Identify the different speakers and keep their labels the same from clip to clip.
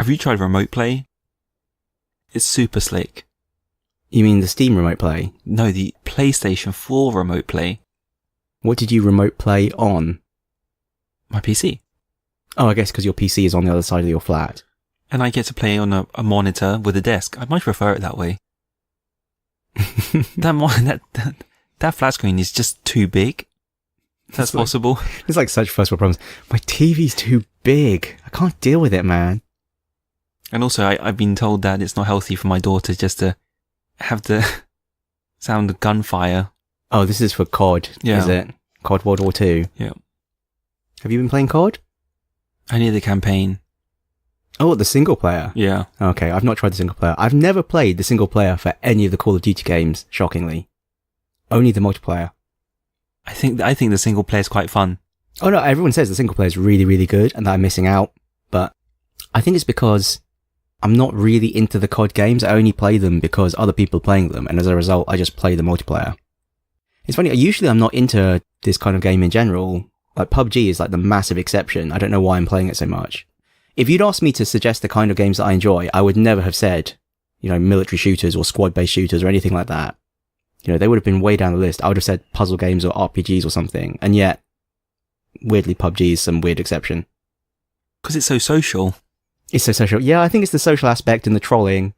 Speaker 1: Have you tried remote play? It's super slick.
Speaker 2: You mean the Steam remote play?
Speaker 1: No, the PlayStation 4 remote play.
Speaker 2: What did you remote play on?
Speaker 1: My PC.
Speaker 2: Oh, I guess because your PC is on the other side of your flat.
Speaker 1: And I get to play on a monitor with a desk. I much prefer it that way. That flat screen is just too big. That's possible.
Speaker 2: It's like such first world problems. My TV's too big. I can't deal with it, man.
Speaker 1: And also, I've been told that it's not healthy for my daughter just to have the sound of gunfire.
Speaker 2: Oh, this is for COD, is it? COD World War 2?
Speaker 1: Yeah.
Speaker 2: Have you been playing COD?
Speaker 1: I need the campaign.
Speaker 2: Oh, the single player?
Speaker 1: Yeah.
Speaker 2: Okay, I've not tried the single player. I've never played the single player for any of the Call of Duty games, shockingly. Only the multiplayer.
Speaker 1: I think the single player is quite fun.
Speaker 2: Oh no, everyone says the single player is really, really good and that I'm missing out. But I think it's because I'm not really into the COD games. I only play them because other people are playing them. And as a result, I just play the multiplayer. It's funny, usually I'm not into this kind of game in general. Like PUBG is like the massive exception. I don't know why I'm playing it so much. If you'd asked me to suggest the kind of games that I enjoy, I would never have said, military shooters or squad-based shooters or anything like that. They would have been way down the list. I would have said puzzle games or RPGs or something. And yet, weirdly, PUBG is some weird exception.
Speaker 1: Because it's so social.
Speaker 2: It's so social. Yeah, I think it's the social aspect and the trolling.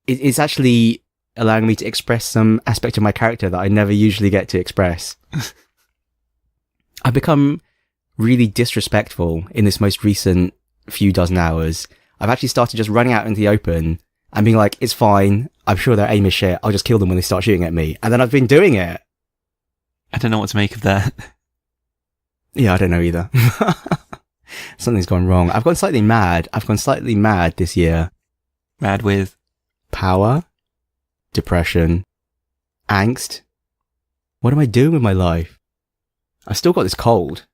Speaker 2: It's actually allowing me to express some aspect of my character that I never usually get to express. I've become really disrespectful in this most recent few dozen hours. I've actually started just running out into the open and being like, it's fine. I'm sure their aim is shit. I'll just kill them when they start shooting at me. And then I've been doing it.
Speaker 1: I don't know what to make of that.
Speaker 2: Yeah, I don't know either. Something's gone wrong. I've gone slightly mad. This year.
Speaker 1: Mad with?
Speaker 2: Power. Depression. Angst. What am I doing with my life? I've still got this cold.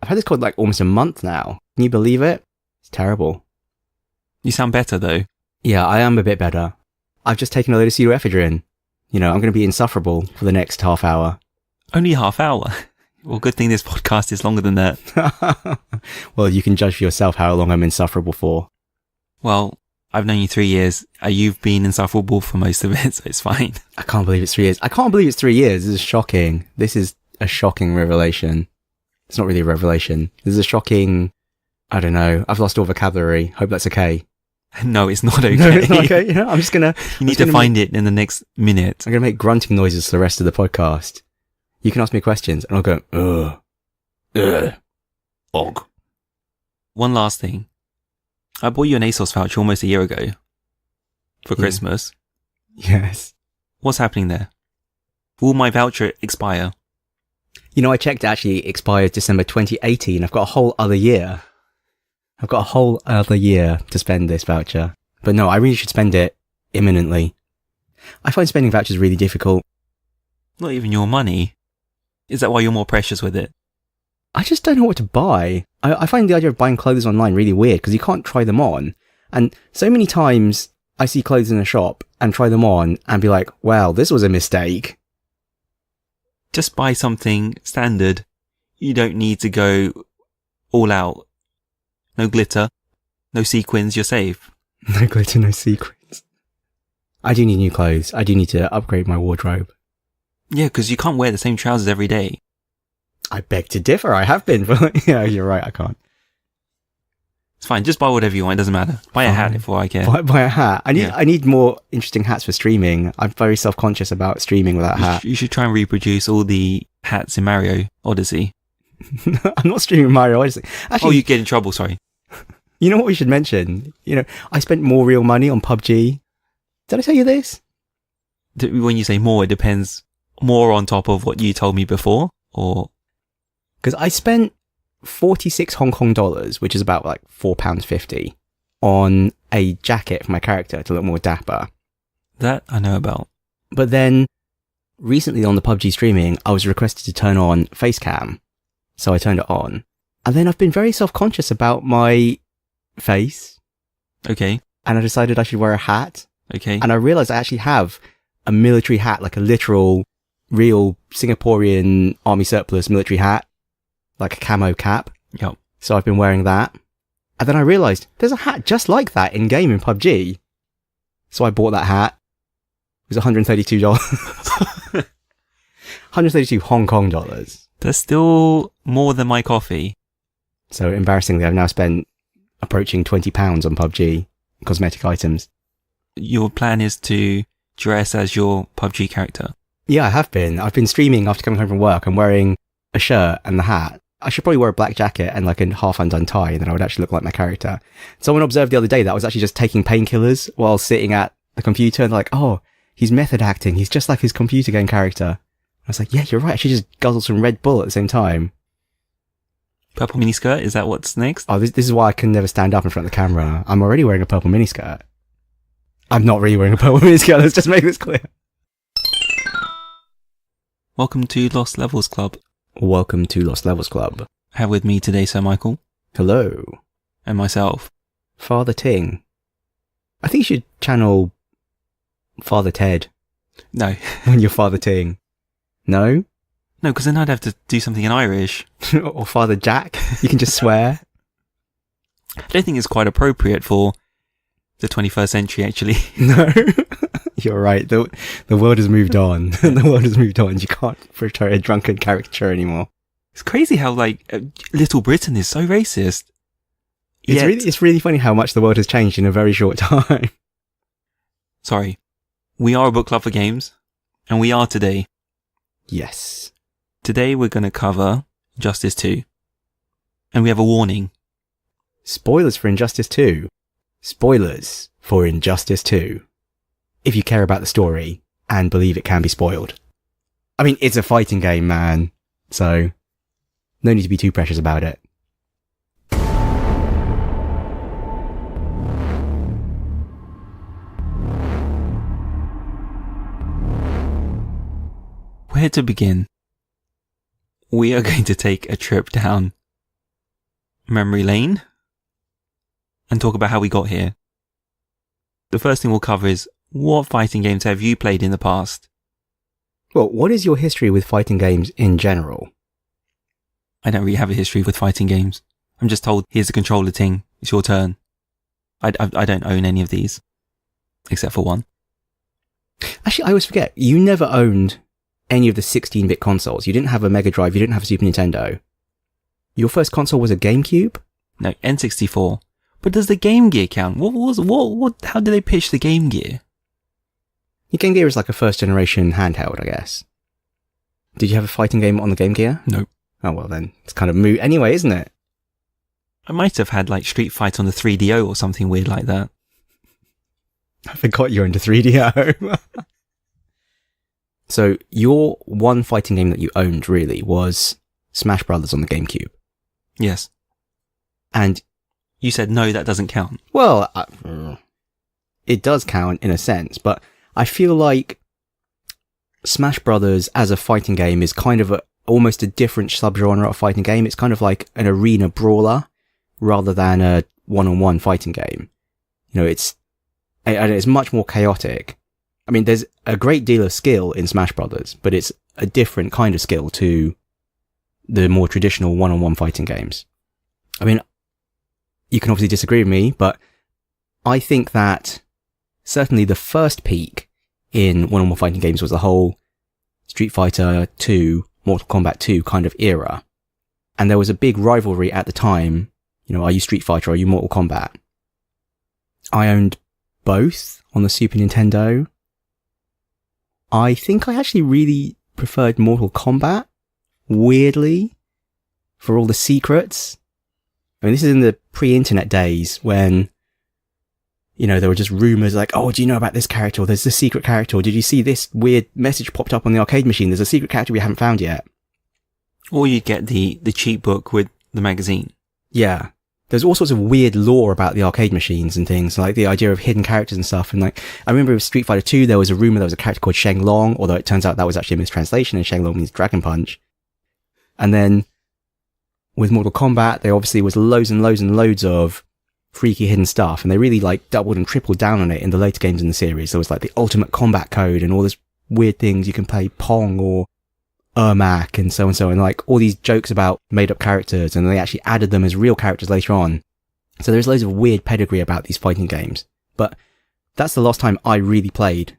Speaker 2: I've had this cold like almost a month now. Can you believe it? It's terrible.
Speaker 1: You sound better though.
Speaker 2: Yeah, I am a bit better. I've just taken a load of pseudoephedrine. I'm going to be insufferable for the next half hour.
Speaker 1: Only half hour? Well, good thing this podcast is longer than that.
Speaker 2: Well, you can judge for yourself how long I'm insufferable for.
Speaker 1: Well, I've known you 3 years. You've been insufferable for most of it, so it's fine.
Speaker 2: I can't believe it's 3 years. I can't believe it's 3 years. This is shocking. This is a shocking revelation. It's not really a revelation. This is a shocking... I don't know. I've lost all vocabulary. Hope that's okay.
Speaker 1: No, it's not okay.
Speaker 2: No, it's not okay. I'm just gonna...
Speaker 1: You need to find it in the next minute.
Speaker 2: I'm gonna make grunting noises for the rest of the podcast. You can ask me questions and I'll go, og.
Speaker 1: One last thing. I bought you an ASOS voucher almost a year ago. For Christmas.
Speaker 2: Yes.
Speaker 1: What's happening there? Will my voucher expire?
Speaker 2: I checked, it actually expires December 2018. I've got a whole other year. To spend this voucher. But no, I really should spend it imminently. I find spending vouchers really difficult.
Speaker 1: Not even your money. Is that why you're more precious with it?
Speaker 2: I just don't know what to buy. I find the idea of buying clothes online really weird because you can't try them on. And so many times I see clothes in a shop and try them on and be like, wow, this was a mistake.
Speaker 1: Just buy something standard. You don't need to go all out. No glitter. No sequins. You're safe.
Speaker 2: No glitter, no sequins. I do need new clothes. I do need to upgrade my wardrobe.
Speaker 1: Yeah, because you can't wear the same trousers every day.
Speaker 2: I beg to differ. I have been. But yeah, you're right. I can't.
Speaker 1: It's fine. Just buy whatever you want. It doesn't matter. Buy a hat if I care.
Speaker 2: Buy a hat. I need more interesting hats for streaming. I'm very self-conscious about streaming with that hat.
Speaker 1: You should try and reproduce all the hats in Mario Odyssey.
Speaker 2: I'm not streaming Mario Odyssey. Actually,
Speaker 1: you get in trouble. Sorry.
Speaker 2: You know what we should mention? I spent more real money on PUBG. Did I tell you this?
Speaker 1: When you say more, it depends. More on top of what you told me before, or...
Speaker 2: Because I spent 46 Hong Kong dollars, which is about like £4.50, on a jacket for my character to look more dapper.
Speaker 1: That I know about.
Speaker 2: But then, recently on the PUBG streaming, I was requested to turn on face cam. So I turned it on. And then I've been very self-conscious about my face.
Speaker 1: Okay.
Speaker 2: And I decided I should wear a hat.
Speaker 1: Okay.
Speaker 2: And I realized I actually have a military hat, like a literal, real Singaporean army surplus military hat. Like a camo cap.
Speaker 1: Yep.
Speaker 2: So I've been wearing that. And then I realised there's a hat just like that in game in PUBG. So I bought that hat. It was $132. 132 Hong Kong dollars.
Speaker 1: That's still more than my coffee.
Speaker 2: So embarrassingly, I've now spent approaching £20 on PUBG cosmetic items.
Speaker 1: Your plan is to dress as your PUBG character?
Speaker 2: Yeah, I have been. I've been streaming after coming home from work. I'm wearing a shirt and the hat. I should probably wear a black jacket and like a half undone tie, and then I would actually look like my character. Someone observed the other day that I was actually just taking painkillers while sitting at the computer, and they're like, oh, he's method acting. He's just like his computer game character. I was like, yeah, you're right. I should just guzzle some Red Bull at the same time.
Speaker 1: Purple miniskirt? Is that what's next?
Speaker 2: Oh, this is why I can never stand up in front of the camera. I'm already wearing a purple miniskirt. I'm not really wearing a purple miniskirt. Let's just make this clear.
Speaker 1: Welcome to Lost Levels Club.
Speaker 2: Welcome to Lost Levels Club.
Speaker 1: I have with me today Sir Michael.
Speaker 2: Hello.
Speaker 1: And myself.
Speaker 2: Father Ting. I think you should channel Father Ted.
Speaker 1: No.
Speaker 2: When you're Father Ting. No?
Speaker 1: No, because then I'd have to do something in Irish.
Speaker 2: Or Father Jack. You can just swear.
Speaker 1: I don't think it's quite appropriate for the 21st century, actually.
Speaker 2: No. You're right. The world has moved on. The world has moved on. You can't portray a drunken caricature anymore.
Speaker 1: It's crazy how, like, Little Britain is so racist.
Speaker 2: It's really funny how much the world has changed in a very short time.
Speaker 1: Sorry. We are a book club for games, and we are today.
Speaker 2: Yes.
Speaker 1: Today we're going to cover Injustice 2. And we have a warning.
Speaker 2: Spoilers for Injustice 2. Spoilers for Injustice 2. If you care about the story and believe it can be spoiled. I mean, it's a fighting game, man. So, no need to be too precious about it.
Speaker 1: Where to begin? We are going to take a trip down memory lane and talk about how we got here. The first thing we'll cover is, what fighting games have you played in the past?
Speaker 2: Well, what is your history with fighting games in general?
Speaker 1: I don't really have a history with fighting games. I'm just told, here's the controller Ting, it's your turn. I don't own any of these, except for one.
Speaker 2: Actually, I always forget, you never owned any of the 16-bit consoles. You didn't have a Mega Drive, you didn't have a Super Nintendo. Your first console was a GameCube?
Speaker 1: No, N64. But does the Game Gear count? How do they pitch the Game Gear?
Speaker 2: Your Game Gear is like a first-generation handheld, I guess. Did you have a fighting game on the Game Gear?
Speaker 1: No.
Speaker 2: Oh, well then, it's kind of moot anyway, isn't it?
Speaker 1: I might have had like Street Fighter on the 3DO or something weird like that.
Speaker 2: I forgot you're into 3DO. So, your one fighting game that you owned, really, was Smash Brothers on the GameCube.
Speaker 1: Yes.
Speaker 2: And
Speaker 1: you said, no, that doesn't count.
Speaker 2: Well, it does count in a sense, but I feel like Smash Brothers as a fighting game is kind of almost a different subgenre of fighting game. It's kind of like an arena brawler rather than a one-on-one fighting game. You know, it's much more chaotic. I mean, there's a great deal of skill in Smash Brothers, but it's a different kind of skill to the more traditional one-on-one fighting games. I mean, you can obviously disagree with me, but I think that certainly the first peak in one-on-one fighting games was the whole Street Fighter 2, Mortal Kombat 2 kind of era. And there was a big rivalry at the time. You know, are you Street Fighter or are you Mortal Kombat? I owned both on the Super Nintendo. I think I actually really preferred Mortal Kombat, weirdly, for all the secrets. I mean, this is in the pre-internet days when, you know, there were just rumours like, oh, do you know about this character? Or there's this secret character. Or did you see this weird message popped up on the arcade machine? There's a secret character we haven't found yet. Or
Speaker 1: you'd get the cheat book with the magazine.
Speaker 2: Yeah. There's all sorts of weird lore about the arcade machines and things, like the idea of hidden characters and stuff. And like, I remember with Street Fighter 2, there was a rumour there was a character called Sheng Long, although it turns out that was actually a mistranslation and Sheng Long means Dragon Punch. And then with Mortal Kombat, there obviously was loads and loads and loads of freaky hidden stuff, and they really like doubled and tripled down on it in the later games in the series. There was like the ultimate combat code and all this weird things. You can play Pong or Ermac and so, and like all these jokes about made up characters, and they actually added them as real characters later on. So there's loads of weird pedigree about these fighting games. But that's the last time I really played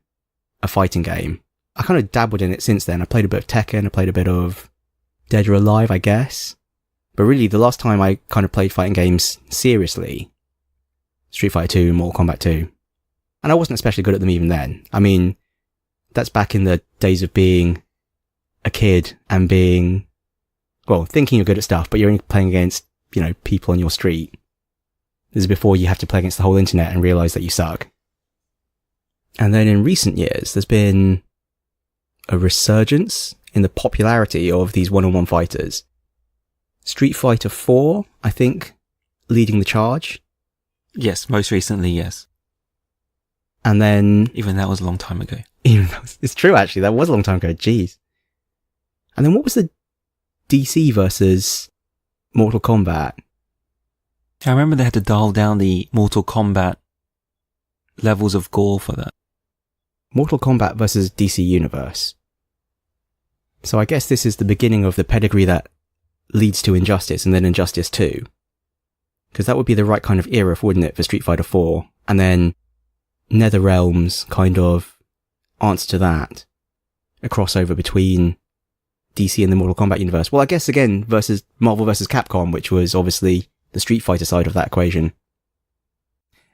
Speaker 2: a fighting game. I kind of dabbled in it since then. I played a bit of Tekken, I played a bit of Dead or Alive, I guess. But really, the last time I kind of played fighting games seriously, Street Fighter 2, Mortal Kombat 2. And I wasn't especially good at them even then. I mean, that's back in the days of being a kid and being, well, thinking you're good at stuff, but you're only playing against, people on your street. This is before you have to play against the whole internet and realise that you suck. And then in recent years, there's been a resurgence in the popularity of these one-on-one fighters. Street Fighter 4, I think, leading the charge.
Speaker 1: Yes, most recently, yes.
Speaker 2: And then...
Speaker 1: Even that was a long time ago.
Speaker 2: It's true, actually. That was a long time ago. Jeez. And then what was the DC versus Mortal Kombat?
Speaker 1: I remember they had to dial down the Mortal Kombat levels of gore for that.
Speaker 2: Mortal Kombat versus DC Universe. So I guess this is the beginning of the pedigree that leads to Injustice and then Injustice 2. Because that would be the right kind of era, wouldn't it, for Street Fighter 4? And then NetherRealms kind of answer to that. A crossover between DC and the Mortal Kombat universe. Well, I guess again, versus Marvel versus Capcom, which was obviously the Street Fighter side of that equation.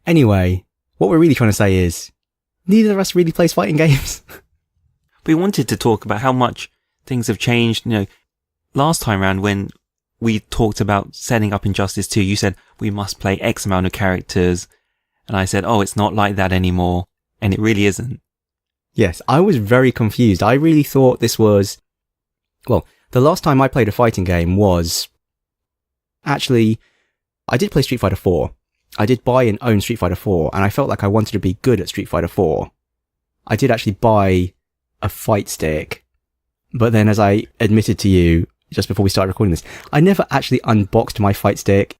Speaker 2: Anyway, what we're really trying to say is, neither of us really plays fighting games.
Speaker 1: We wanted to talk about how much things have changed. Last time round when we talked about setting up Injustice 2, you said we must play X amount of characters. And I said, oh, it's not like that anymore. And it really isn't.
Speaker 2: Yes, I was very confused. I really thought this was... Well, the last time I played a fighting game was... Actually, I did play Street Fighter 4. I did buy and own Street Fighter 4, and I felt like I wanted to be good at Street Fighter 4. I did actually buy a fight stick. But then, as I admitted to you just before we started recording this, I never actually unboxed my fight stick.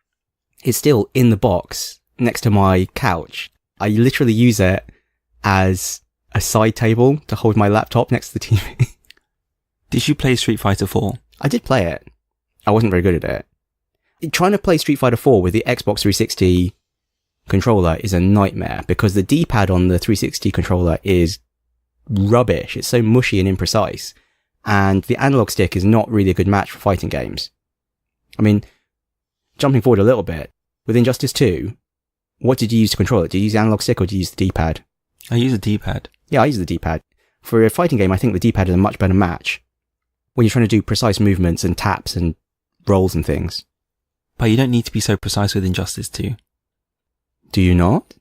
Speaker 2: It's still in the box next to my couch. I literally use it as a side table to hold my laptop next to the TV.
Speaker 1: Did you play Street Fighter 4?
Speaker 2: I did play it. I wasn't very good at it. Trying to play Street Fighter 4 with the Xbox 360 controller is a nightmare because the D-pad on the 360 controller is rubbish. It's so mushy and imprecise. And the analog stick is not really a good match for fighting games. I mean, jumping forward a little bit, with Injustice 2, what did you use to control it? Did you use the analog stick or did you use the D-pad?
Speaker 1: I use a D-pad.
Speaker 2: Yeah, I use the D-pad. For a fighting game, I think the D-pad is a much better match when you're trying to do precise movements and taps and rolls and things.
Speaker 1: But you don't need to be so precise with Injustice 2.
Speaker 2: Do you not?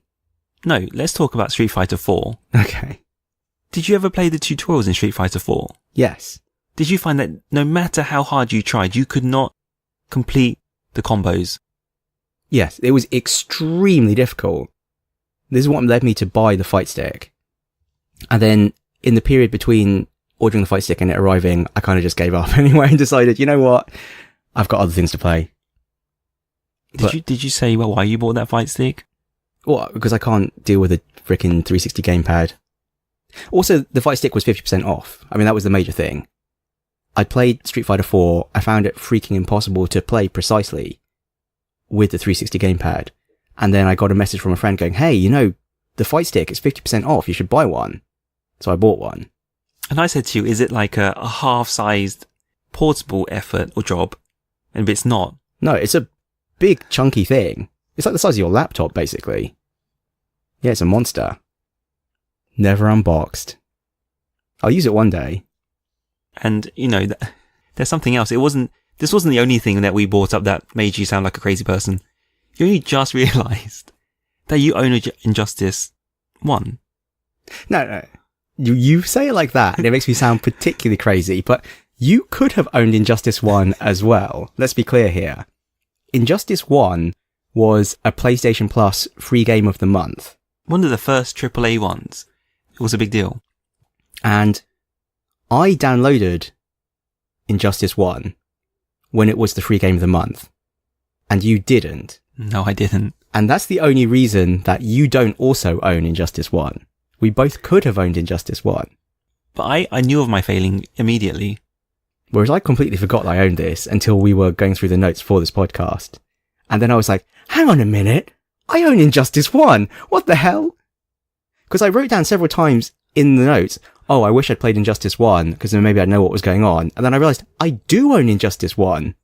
Speaker 1: No, let's talk about Street Fighter 4.
Speaker 2: Okay.
Speaker 1: Did you ever play the tutorials in Street Fighter 4?
Speaker 2: Yes.
Speaker 1: Did you find that no matter how hard you tried, you could not complete the combos?
Speaker 2: Yes, it was extremely difficult. This is what led me to buy the fight stick. And then in the period between ordering the fight stick and it arriving, I kind of just gave up anyway and decided, you know what? I've got other things to play.
Speaker 1: Did you say why you bought that fight stick?
Speaker 2: Well, because I can't deal with a freaking 360 gamepad. Also, the fight stick was 50% off. I mean, that was the major thing. I played Street Fighter 4. I found it freaking impossible to play precisely with the 360 gamepad. And then I got a message from a friend going, hey, the fight stick is 50% off. You should buy one. So I bought one.
Speaker 1: And I said to you, is it like a half-sized portable effort or job? And it's not.
Speaker 2: No, it's a big chunky thing. It's like the size of your laptop, basically. Yeah, it's a monster. Never unboxed. I'll use it one day.
Speaker 1: And, there's something else. This wasn't the only thing that we brought up that made you sound like a crazy person. You only just realised that you own Injustice 1.
Speaker 2: No. You say it like that, and it makes me sound particularly crazy, but you could have owned Injustice 1 as well. Let's be clear here. Injustice 1 was a PlayStation Plus free game of the month.
Speaker 1: One of the first AAA ones. It was a big deal.
Speaker 2: And I downloaded Injustice 1 when it was the free game of the month. And you didn't.
Speaker 1: No, I didn't.
Speaker 2: And that's the only reason that you don't also own Injustice 1. We both could have owned Injustice 1.
Speaker 1: But I knew of my failing immediately.
Speaker 2: Whereas I completely forgot that I owned this until we were going through the notes for this podcast. And then I was like, hang on a minute, I own Injustice 1. What the hell? Because I wrote down several times in the notes, oh, I wish I'd played Injustice 1, because then maybe I'd know what was going on. And then I realized I do own Injustice 1.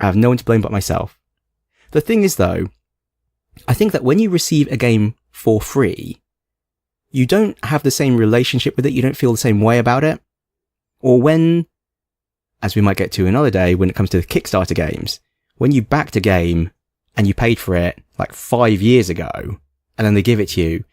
Speaker 2: I have no one to blame but myself. The thing is, though, I think that when you receive a game for free, you don't have the same relationship with it, you don't feel the same way about it. Or when, as we might get to another day, when it comes to the Kickstarter games, when you backed a game and you paid for it like 5 years ago, and then they give it to you,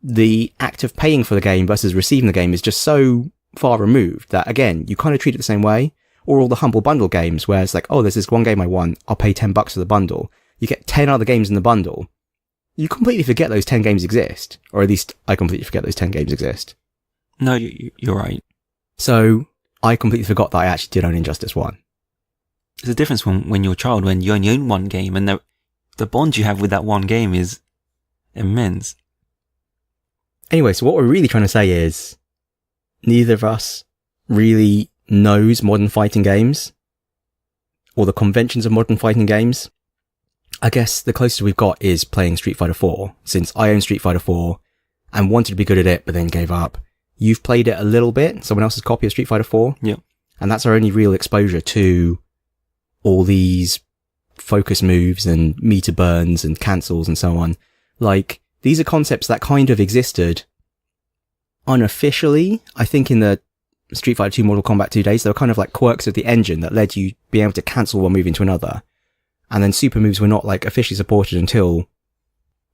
Speaker 2: the act of paying for the game versus receiving the game is just so far removed that, again, you kind of treat it the same way. Or all the Humble Bundle games where it's like, oh, there's this one game I want, I'll pay $10 for the bundle. You get 10 other games in the bundle. You completely forget those 10 games exist. Or at least I completely forget those 10 games exist.
Speaker 1: No, you're right.
Speaker 2: So I completely forgot that I actually did own Injustice 1.
Speaker 1: There's a difference when you're a child, when you only own one game, and the bond you have with that one game is immense.
Speaker 2: Anyway, so what we're really trying to say is neither of us really knows modern fighting games or the conventions of modern fighting games. I guess the closest we've got is playing Street Fighter 4, since I own Street Fighter 4 and wanted to be good at it, but then gave up. You've played it a little bit, someone else's copy of Street Fighter 4.
Speaker 1: Yeah.
Speaker 2: And that's our only real exposure to all these focus moves and meter burns and cancels and so on. Like, these are concepts that kind of existed unofficially, I think, in the Street Fighter 2 Mortal Kombat 2 days. They were kind of like quirks of the engine that led you being able to cancel one move into another. And then super moves were not like officially supported until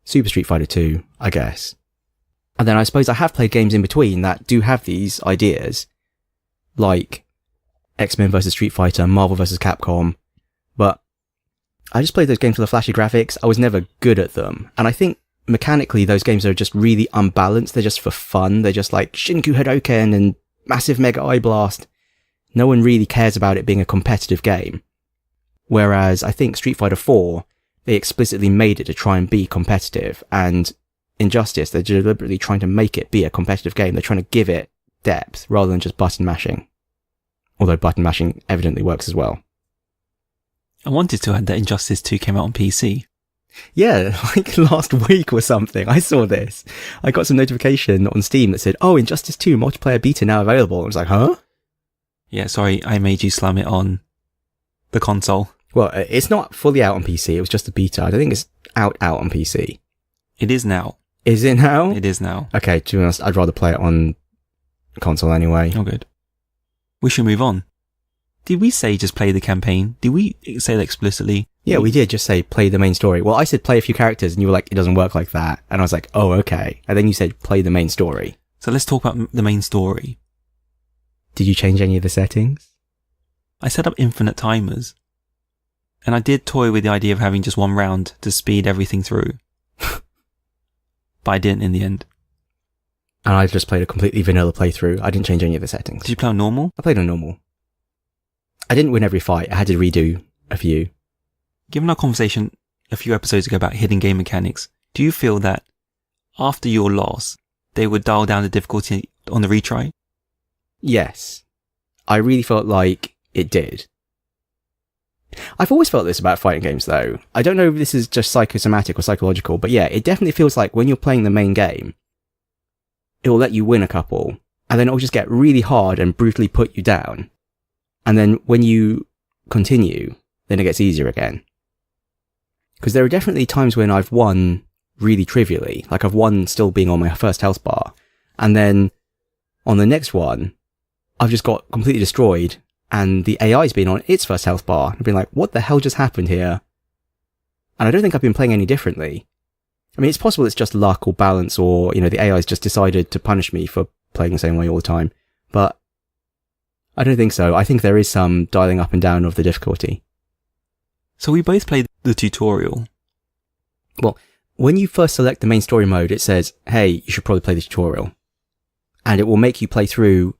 Speaker 2: Super Street Fighter 2, I guess. And then I suppose I have played games in between that do have these ideas, like X-Men vs Street Fighter, Marvel vs Capcom, but I just played those games for the flashy graphics. I was never good at them. And I think mechanically those games are just really unbalanced. They're just for fun. They're just like Shinku Hadoken and massive Mega Eye Blast. No one really cares about it being a competitive game. Whereas I think Street Fighter 4, they explicitly made it to try and be competitive, and Injustice, they're deliberately trying to make it be a competitive game. They're trying to give it depth rather than just button mashing. Although button mashing evidently works as well.
Speaker 1: I wanted to add that Injustice 2 came out on PC.
Speaker 2: Yeah, like last week or something, I saw this. I got some notification on Steam that said, oh, Injustice 2 multiplayer beta now available. I was like, huh?
Speaker 1: Yeah, sorry, I made you slam it on the console.
Speaker 2: Well, it's not fully out on PC, it was just a beta. I don't think it's out on PC.
Speaker 1: It is now.
Speaker 2: Is it now?
Speaker 1: It is now.
Speaker 2: Okay, to be honest, I'd rather play it on console anyway.
Speaker 1: Oh, good. We should move on. Did we say just play the campaign? Did we say that explicitly?
Speaker 2: Yeah, we did just say play the main story. Well, I said play a few characters and you were like, it doesn't work like that. And I was like, oh, okay. And then you said play the main story.
Speaker 1: So let's talk about the main story.
Speaker 2: Did you change any of the settings?
Speaker 1: I set up infinite timers. And I did toy with the idea of having just one round to speed everything through. But I didn't in the end.
Speaker 2: And I just played a completely vanilla playthrough. I didn't change any of the settings.
Speaker 1: Did you play on normal?
Speaker 2: I played on normal. I didn't win every fight. I had to redo a few.
Speaker 1: Given our conversation a few episodes ago about hidden game mechanics, do you feel that after your loss, they would dial down the difficulty on the retry?
Speaker 2: Yes. I really felt like it did. I've always felt this about fighting games though. I don't know if this is just psychosomatic or psychological, but yeah, it definitely feels like when you're playing the main game, it will let you win a couple, and then it will just get really hard and brutally put you down. And then when you continue, then it gets easier again. Because there are definitely times when I've won really trivially, like I've won still being on my first health bar, and then on the next one, I've just got completely destroyed, and the AI's been on its first health bar. I've been like, what the hell just happened here? And I don't think I've been playing any differently. I mean, it's possible it's just luck or balance, or, you know, the AI's just decided to punish me for playing the same way all the time. But I don't think so. I think there is some dialing up and down of the difficulty.
Speaker 1: So we both played the tutorial.
Speaker 2: Well, when you first select the main story mode, it says, hey, you should probably play the tutorial. And it will make you play through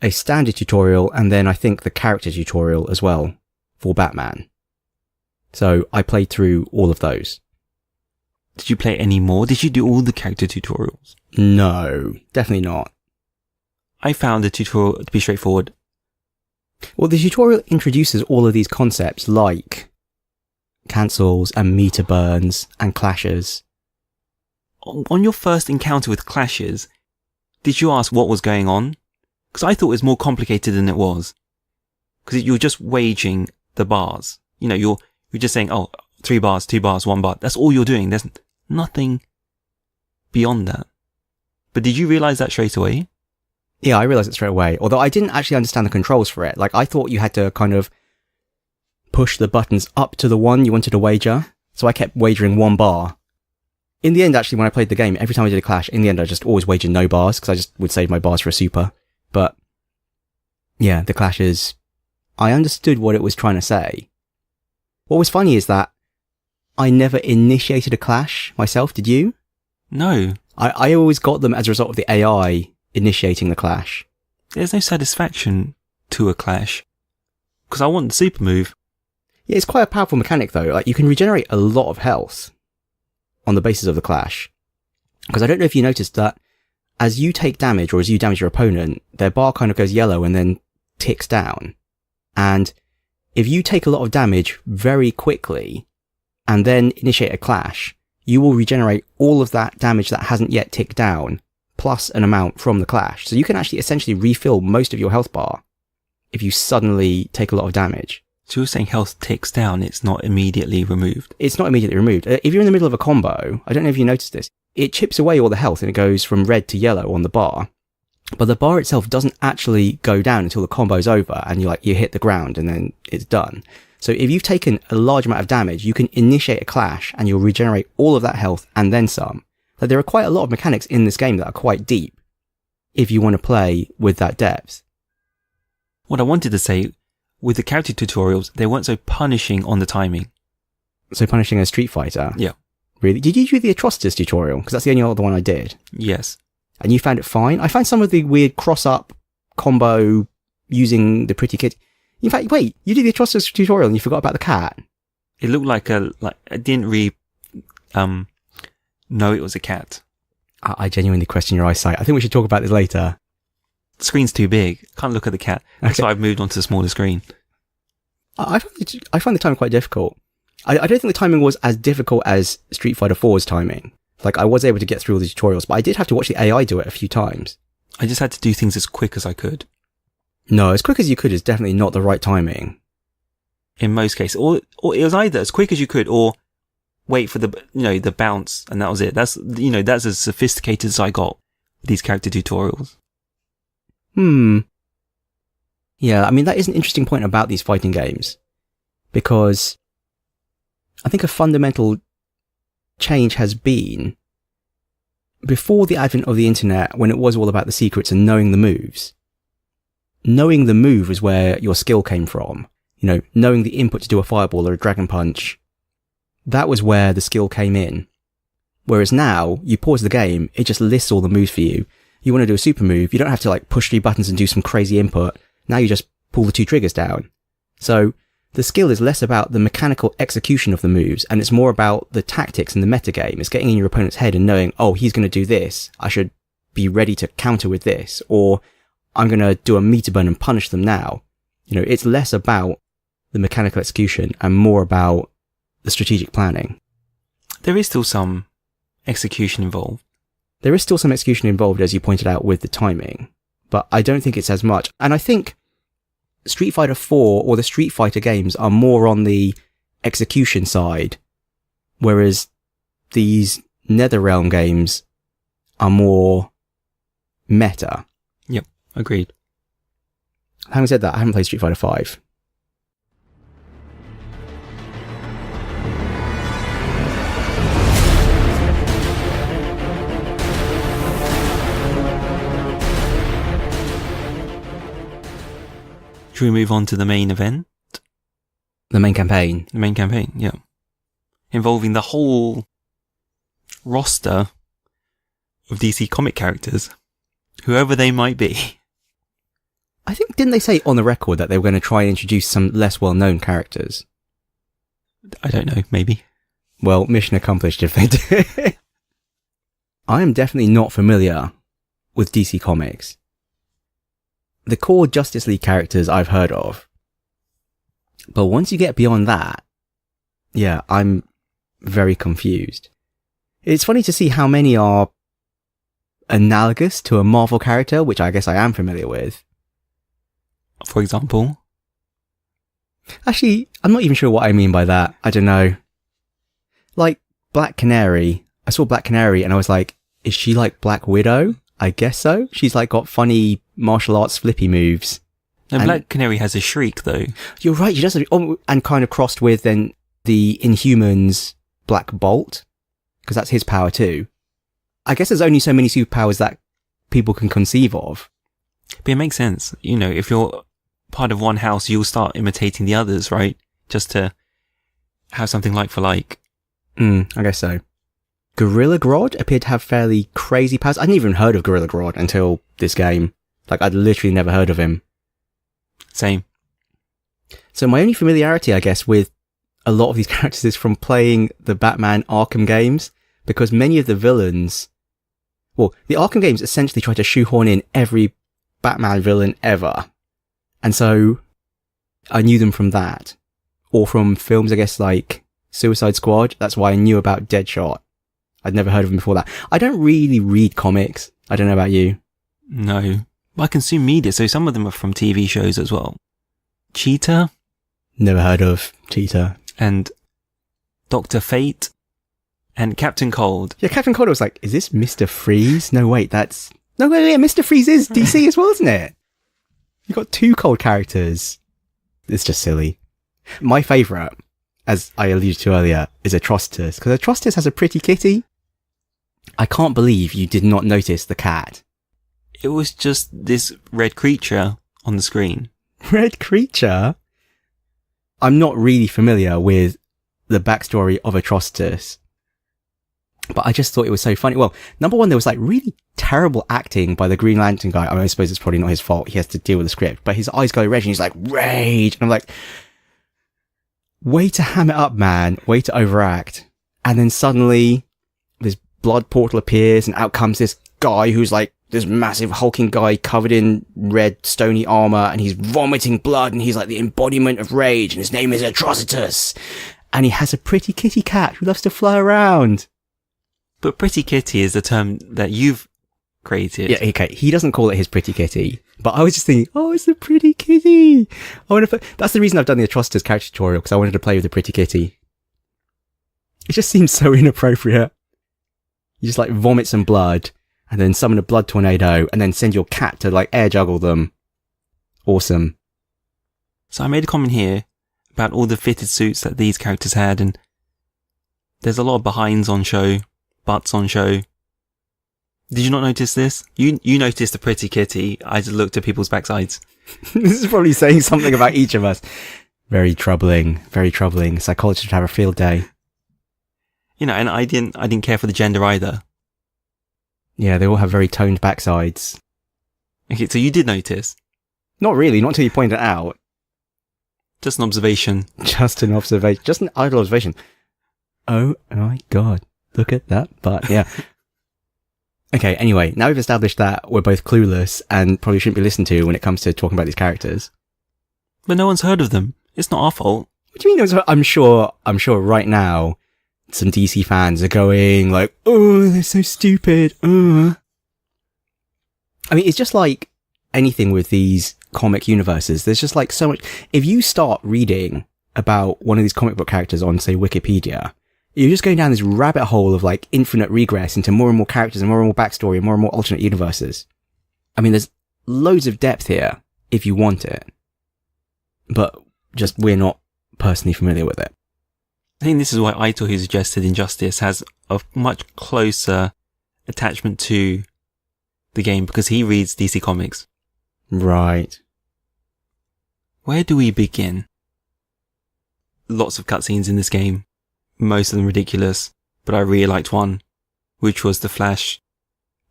Speaker 2: a standard tutorial, and then I think the character tutorial as well for Batman. So I played through all of those.
Speaker 1: Did you play any more? Did you do all the character tutorials?
Speaker 2: No, definitely not.
Speaker 1: I found the tutorial to be straightforward.
Speaker 2: Well, the tutorial introduces all of these concepts like cancels and meter burns and clashes.
Speaker 1: On your first encounter with clashes, did you ask what was going on? Because I thought it was more complicated than it was. Because you're just waging the bars. You know, you're just saying, 3 bars, 2 bars, 1 bar. That's all you're doing. There's nothing beyond that. But did you realize that straight away?
Speaker 2: Yeah, I realized it straight away. Although I didn't actually understand the controls for it. Like, I thought you had to kind of push the buttons up to the one you wanted to wager. So I kept wagering 1 bar. In the end, actually, when I played the game, every time I did a clash, in the end, I just always wagered no bars, because I just would save my bars for a super. But, yeah, the clashes, I understood what it was trying to say. What was funny is that I never initiated a clash myself, did you?
Speaker 1: No.
Speaker 2: I always got them as a result of the AI initiating the clash.
Speaker 1: There's no satisfaction to a clash. Because I want the super move.
Speaker 2: Yeah, it's quite a powerful mechanic though. Like, you can regenerate a lot of health on the basis of the clash. Because I don't know if you noticed that as you take damage or as you damage your opponent, their bar kind of goes yellow and then ticks down. And if you take a lot of damage very quickly and then initiate a clash, you will regenerate all of that damage that hasn't yet ticked down, plus an amount from the clash. So you can actually essentially refill most of your health bar if you suddenly take a lot of damage.
Speaker 1: So you're saying health ticks down, it's not immediately removed?
Speaker 2: It's not immediately removed. If you're in the middle of a combo, I don't know if you noticed this, it chips away all the health and it goes from red to yellow on the bar. But the bar itself doesn't actually go down until the combo's over and you hit the ground and then it's done. So if you've taken a large amount of damage, you can initiate a clash and you'll regenerate all of that health and then some. Like, there are quite a lot of mechanics in this game that are quite deep if you want to play with that depth.
Speaker 1: What I wanted to say, with the character tutorials, they weren't so punishing on the timing.
Speaker 2: So punishing a Street Fighter?
Speaker 1: Yeah.
Speaker 2: Really? Did you do the Atrocitus tutorial? Because that's the only other one I did.
Speaker 1: Yes.
Speaker 2: And you found it fine? I found some of the weird cross-up combo using the pretty kid. In fact, wait, you did the Atrocitus tutorial and you forgot about the cat.
Speaker 1: It looked like I didn't really, know it was a cat.
Speaker 2: I genuinely question your eyesight. I think we should talk about this later.
Speaker 1: The screen's too big. Can't look at the cat. That's
Speaker 2: Okay.
Speaker 1: why I've moved on to the smaller screen.
Speaker 2: I find the timing quite difficult. I don't think the timing was as difficult as Street Fighter 4's timing. Like, I was able to get through all the tutorials, but I did have to watch the AI do it a few times.
Speaker 1: I just had to do things as quick as I could.
Speaker 2: No, as quick as you could is definitely not the right timing.
Speaker 1: In most cases. Or it was either as quick as you could or wait for the bounce and that was it. That's as sophisticated as I got with these character tutorials.
Speaker 2: Yeah, I mean, that is an interesting point about these fighting games. Because I think a fundamental change has been, before the advent of the internet, when it was all about the secrets and knowing the moves, knowing the move was where your skill came from. You know, knowing the input to do a fireball or a dragon punch, that was where the skill came in. Whereas now, you pause the game, it just lists all the moves for you. You want to do a super move, you don't have to push 3 buttons and do some crazy input. Now you just pull the 2 triggers down. So the skill is less about the mechanical execution of the moves, and it's more about the tactics and the metagame. It's getting in your opponent's head and knowing, oh, he's going to do this. I should be ready to counter with this. Or I'm going to do a meter burn and punish them now. You know, it's less about the mechanical execution and more about the strategic planning.
Speaker 1: There is still some execution involved.
Speaker 2: There is still some execution involved, as you pointed out, with the timing, but I don't think it's as much. And I think Street Fighter 4 or the Street Fighter games are more on the execution side, whereas these NetherRealm games are more meta.
Speaker 1: Yep, agreed.
Speaker 2: Having said that, I haven't played Street Fighter 5.
Speaker 1: Should we move on to the main event?
Speaker 2: The main campaign.
Speaker 1: The main campaign, yeah. Involving the whole roster of DC comic characters, whoever they might be.
Speaker 2: I think, didn't they say on the record that they were going to try and introduce some less well-known characters?
Speaker 1: I don't know, maybe.
Speaker 2: Well, mission accomplished if they did. I am definitely not familiar with DC Comics. The core Justice League characters I've heard of. But once you get beyond that, Yeah, I'm very confused. It's funny to see how many are analogous to a Marvel character, which I guess I am familiar with.
Speaker 1: For example,
Speaker 2: Actually, I'm not even sure what I mean by that. I don't know. Like, Black Canary. I saw Black Canary and I was like, is she like Black Widow? I guess so. She's like got funny martial arts flippy moves.
Speaker 1: no, Black Canary has a shriek though.
Speaker 2: You're right, she does. And kind of crossed with then the Inhumans Black Bolt, because that's his power too. I guess there's only so many superpowers that people can conceive of.
Speaker 1: But it makes sense. You know, if you're part of one house, you'll start imitating the others, right? Just to have something like for like.
Speaker 2: I guess so. Gorilla Grodd appeared to have fairly crazy powers. I hadn't even heard of Gorilla Grodd until this game. Like, I'd literally never heard of him.
Speaker 1: Same.
Speaker 2: So my only familiarity, I guess, with a lot of these characters is from playing the Batman Arkham games, because many of the villains... Well, the Arkham games essentially try to shoehorn in every Batman villain ever. And so I knew them from that. Or from films, I guess, like Suicide Squad. That's why I knew about Deadshot. I'd never heard of him before that. I don't really read comics. I don't know about you.
Speaker 1: No. But I consume media, so some of them are from TV shows as well. Cheetah.
Speaker 2: Never heard of Cheetah.
Speaker 1: And Dr. Fate. And Captain Cold.
Speaker 2: Yeah, Captain Cold was like, is this Mr. Freeze? No, wait, that's... No, wait, Mr. Freeze is DC as well, isn't it? You've got two Cold characters. It's just silly. My favourite, as I alluded to earlier, is Atrocitus, because Atrocitus has a pretty kitty. I can't believe you did not notice the cat.
Speaker 1: It was just this red creature on the screen.
Speaker 2: Red creature? I'm not really familiar with the backstory of Atrocitus, but I just thought it was so funny. Well, number one, there was like really terrible acting by the Green Lantern guy. I mean, I suppose it's probably not his fault. He has to deal with the script, but his eyes go red and he's like, rage. And I'm like, way to ham it up, man. Way to overact. And then suddenly this blood portal appears and out comes this guy who's like this massive hulking guy covered in red stony armor, and he's vomiting blood, and he's like the embodiment of rage, and his name is Atrocitus. And he has a pretty kitty cat who loves to fly around.
Speaker 1: But pretty kitty is the term that you've created.
Speaker 2: Yeah, okay. He doesn't call it his pretty kitty, but I was just thinking, oh, it's a pretty kitty. That's the reason I've done the Atrocitus character tutorial, because I wanted to play with the pretty kitty. It just seems so inappropriate. You just like vomit some blood, and then summon a blood tornado, and then send your cat to like air juggle them. Awesome.
Speaker 1: So I made a comment here about all the fitted suits that these characters had, and there's a lot of behinds on show, butts on show. Did you not notice this? You noticed the pretty kitty. I just looked at people's backsides.
Speaker 2: This is probably saying something about each of us. Very troubling. Very troubling. Psychologists would have a field day.
Speaker 1: You know, and I didn't care for the gender either.
Speaker 2: Yeah, they all have very toned backsides.
Speaker 1: Okay, so you did notice.
Speaker 2: Not really, not until you point it out.
Speaker 1: Just an observation.
Speaker 2: Just an observation. Just an idle observation. Oh my god. Look at that butt. Yeah. Okay, anyway, now we've established that we're both clueless and probably shouldn't be listened to when it comes to talking about these characters.
Speaker 1: But no one's heard of them. It's not our fault.
Speaker 2: What do you mean? I'm sure right now some DC fans are going like, oh, they're so stupid. I mean, it's just like anything with these comic universes. There's just like so much. If you start reading about one of these comic book characters on, say, Wikipedia, you're just going down this rabbit hole of like infinite regress into more and more characters and more backstory and more alternate universes. I mean, there's loads of depth here if you want it, but just we're not personally familiar with it.
Speaker 1: I think this is why Aitor, who suggested Injustice, has a much closer attachment to the game because he reads DC Comics.
Speaker 2: Right.
Speaker 1: Where do we begin? Lots of cutscenes in this game. Most of them ridiculous, but I really liked one, which was the Flash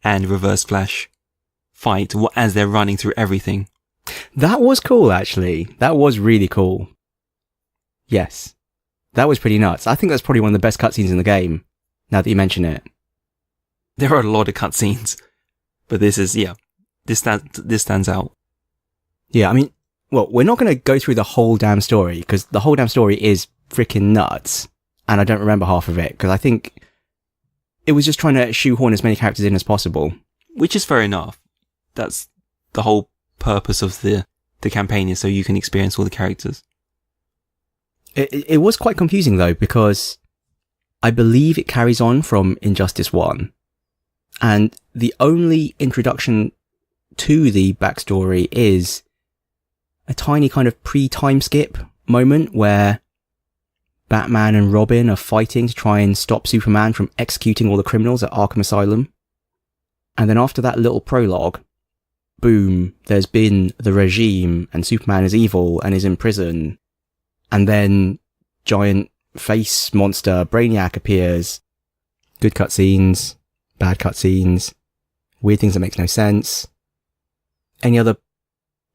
Speaker 1: and Reverse Flash fight as they're running through everything.
Speaker 2: That was cool, actually. That was really cool. Yes. That was pretty nuts. I think that's probably one of the best cutscenes in the game, now that you mention it.
Speaker 1: There are a lot of cutscenes, but this stands out.
Speaker 2: Yeah, I mean, well, we're not going to go through the whole damn story, because the whole damn story is freaking nuts, and I don't remember half of it, because I think it was just trying to shoehorn as many characters in as possible.
Speaker 1: Which is fair enough. That's the whole purpose of the campaign, is so you can experience all the characters.
Speaker 2: It was quite confusing, though, because I believe it carries on from Injustice 1, and the only introduction to the backstory is a tiny kind of pre-time skip moment where Batman and Robin are fighting to try and stop Superman from executing all the criminals at Arkham Asylum. And then after that little prologue, boom, there's been the regime and Superman is evil and is in prison. And then giant face monster Brainiac appears. Good cutscenes, bad cutscenes, weird things that make no sense. Any other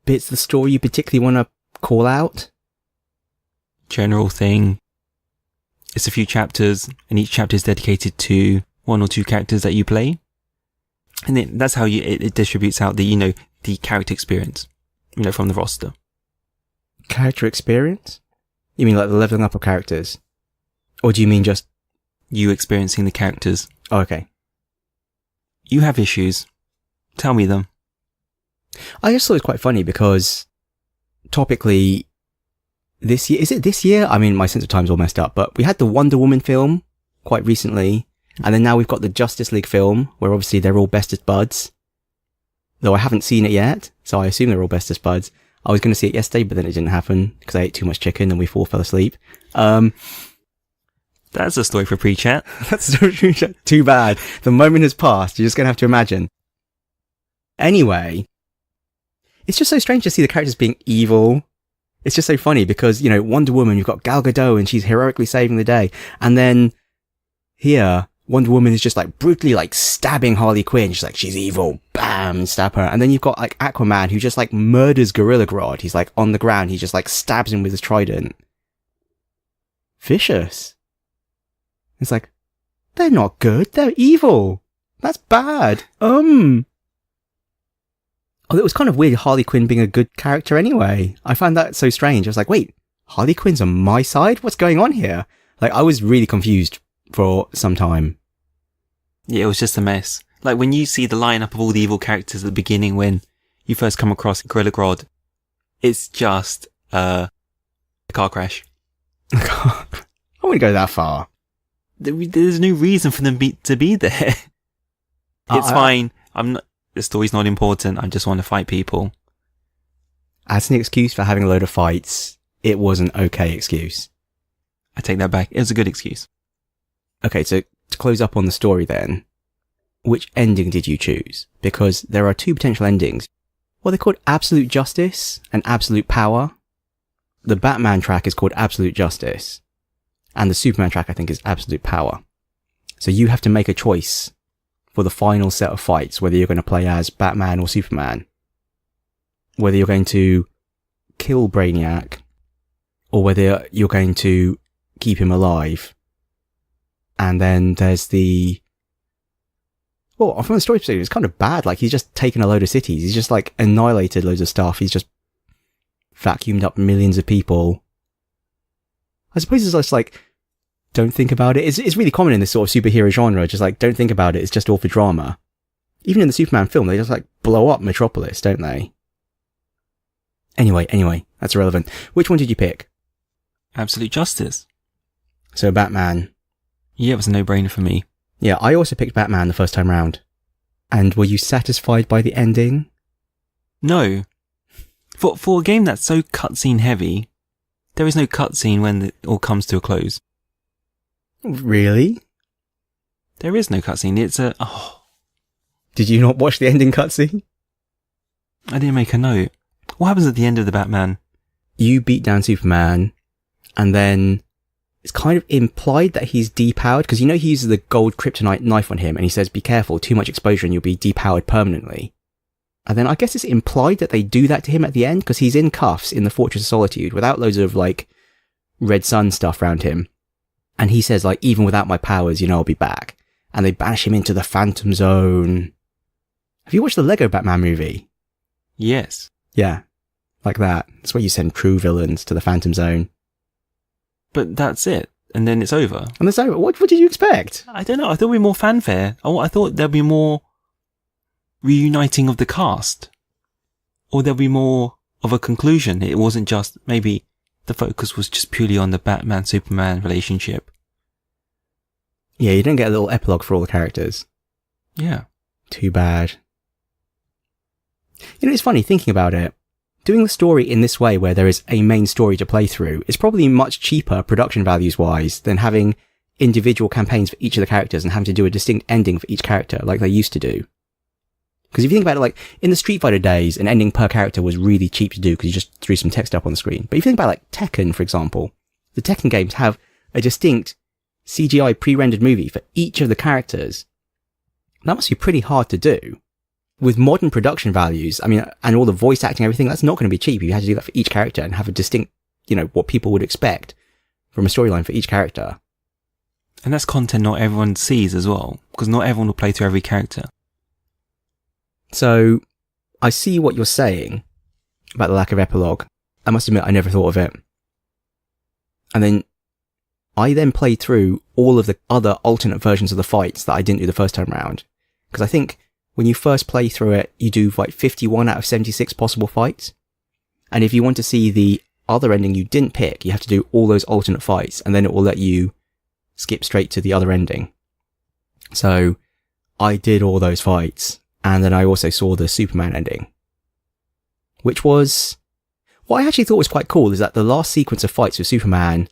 Speaker 2: bits of the story you particularly want to call out?
Speaker 1: General thing. It's a few chapters, and each chapter is dedicated to one or two characters that you play. And then that's how it distributes out the character experience, from the roster.
Speaker 2: Character experience? You mean like the leveling up of characters? Or do you mean just
Speaker 1: you experiencing the characters?
Speaker 2: Oh, okay.
Speaker 1: You have issues. Tell me them.
Speaker 2: I just thought it was quite funny because topically this year, is it this year? I mean, my sense of time's all messed up, but we had the Wonder Woman film quite recently, and then now we've got the Justice League film, where obviously they're all bestest buds. Though I haven't seen it yet, so I assume they're all bestest buds. I was going to see it yesterday, but then it didn't happen because I ate too much chicken and we all fell asleep.
Speaker 1: That's a story for pre-chat.
Speaker 2: That's a story for pre-chat. Too bad. The moment has passed. You're just going to have to imagine. Anyway, it's just so strange to see the characters being evil. It's just so funny because, Wonder Woman, you've got Gal Gadot and she's heroically saving the day. And then here, Wonder Woman is just brutally stabbing Harley Quinn. She's she's evil. Bam, stab her. And then you've got Aquaman who just murders Gorilla Grodd. He's on the ground. He just stabs him with his trident. Vicious. It's they're not good. They're evil. That's bad. Oh, it was kind of weird Harley Quinn being a good character anyway. I found that so strange. I was wait, Harley Quinn's on my side? What's going on here? I was really confused for some time.
Speaker 1: Yeah, it was just a mess. When you see the lineup of all the evil characters at the beginning when you first come across Gorilla Grodd, it's just a car crash.
Speaker 2: I wouldn't go that far.
Speaker 1: There's no reason for them to be there. It's fine. The story's not important. I just want to fight people.
Speaker 2: As an excuse for having a load of fights, it was an okay excuse.
Speaker 1: I take that back. It was a good excuse.
Speaker 2: Okay, so to close up on the story then, which ending did you choose? Because there are two potential endings. Well, they're called Absolute Justice and Absolute Power. The Batman track is called Absolute Justice, and the Superman track, I think, is Absolute Power. So you have to make a choice for the final set of fights, whether you're going to play as Batman or Superman. Whether you're going to kill Brainiac, or whether you're going to keep him alive. And then there's well, from the story perspective, it's kind of bad. He's just taken a load of cities. He's just annihilated loads of stuff. He's just vacuumed up millions of people. I suppose it's just don't think about it. It's really common in this sort of superhero genre. Just don't think about it. It's just all for drama. Even in the Superman film, they just blow up Metropolis, don't they? Anyway, that's irrelevant. Which one did you pick?
Speaker 1: Absolute Justice.
Speaker 2: So Batman.
Speaker 1: Yeah, it was a no-brainer for me.
Speaker 2: Yeah, I also picked Batman the first time round. And were you satisfied by the ending?
Speaker 1: No. For a game that's so cutscene heavy, there is no cutscene when it all comes to a close.
Speaker 2: Really?
Speaker 1: There is no cutscene. It's
Speaker 2: Did you not watch the ending cutscene?
Speaker 1: I didn't make a note. What happens at the end of the Batman?
Speaker 2: You beat down Superman, and then it's kind of implied that he's depowered, because he uses the gold kryptonite knife on him, and he says, be careful, too much exposure and you'll be depowered permanently. And then I guess it's implied that they do that to him at the end, because he's in cuffs in the Fortress of Solitude without loads of red sun stuff around him. And he says even without my powers, I'll be back. And they banish him into the Phantom Zone. Have you watched the Lego Batman movie?
Speaker 1: Yes.
Speaker 2: Yeah. Like that. That's where you send true villains to the Phantom Zone.
Speaker 1: but that's it. And then it's over.
Speaker 2: And that's over. What did you expect?
Speaker 1: I don't know. I thought there'd be more fanfare. I thought there'd be more reuniting of the cast. Or there'll be more of a conclusion. It wasn't just, maybe the focus was just purely on the Batman-Superman relationship.
Speaker 2: Yeah, you didn't get a little epilogue for all the characters.
Speaker 1: Yeah.
Speaker 2: Too bad. You know, it's funny thinking about it. Doing the story in this way, where there is a main story to play through, is probably much cheaper production values wise than having individual campaigns for each of the characters and having to do a distinct ending for each character like they used to do. Because if you think about it, like, in the Street Fighter days, an ending per character was really cheap to do because you just threw some text up on the screen. But if you think about, like, Tekken, for example, the Tekken games have a distinct CGI pre-rendered movie for each of the characters. That must be pretty hard to do. With modern production values, I mean, and all the voice acting and everything, that's not going to be cheap. You have to do that for each character and have a distinct, you know, what people would expect from a storyline for each character.
Speaker 1: And that's content not everyone sees as well, because not everyone will play through every character.
Speaker 2: So, I see what you're saying about the lack of epilogue. I must admit, I never thought of it. And then, I then played through all of the other alternate versions of the fights that I didn't do the first time round. Because I think when you first play through it, you do like 51 out of 76 possible fights. And if you want to see the other ending you didn't pick, you have to do all those alternate fights, and then it will let you skip straight to the other ending. So, I did all those fights. And then I also saw the Superman ending. Which was... What I actually thought was quite cool is that the last sequence of fights with Superman,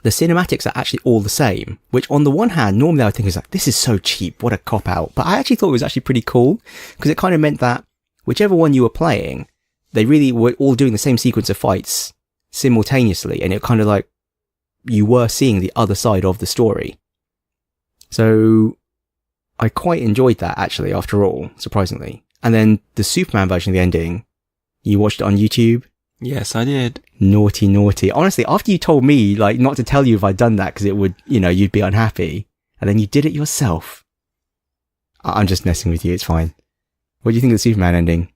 Speaker 2: the cinematics are actually all the same. Which on the one hand, normally I would think is like, this is so cheap, what a cop-out. But I actually thought it was actually pretty cool. Because it kind of meant that whichever one you were playing, they really were all doing the same sequence of fights simultaneously. And it kind of like, you were seeing the other side of the story. So... I quite enjoyed that, actually, after all, surprisingly. And then the Superman version of the ending, you watched it on YouTube?
Speaker 1: Yes, I did.
Speaker 2: Naughty, naughty. Honestly, after you told me, like, not to tell you if I'd done that, because it would, you know, you'd be unhappy, and then you did it yourself. I'm just messing with you, it's fine. What do you think of the Superman ending?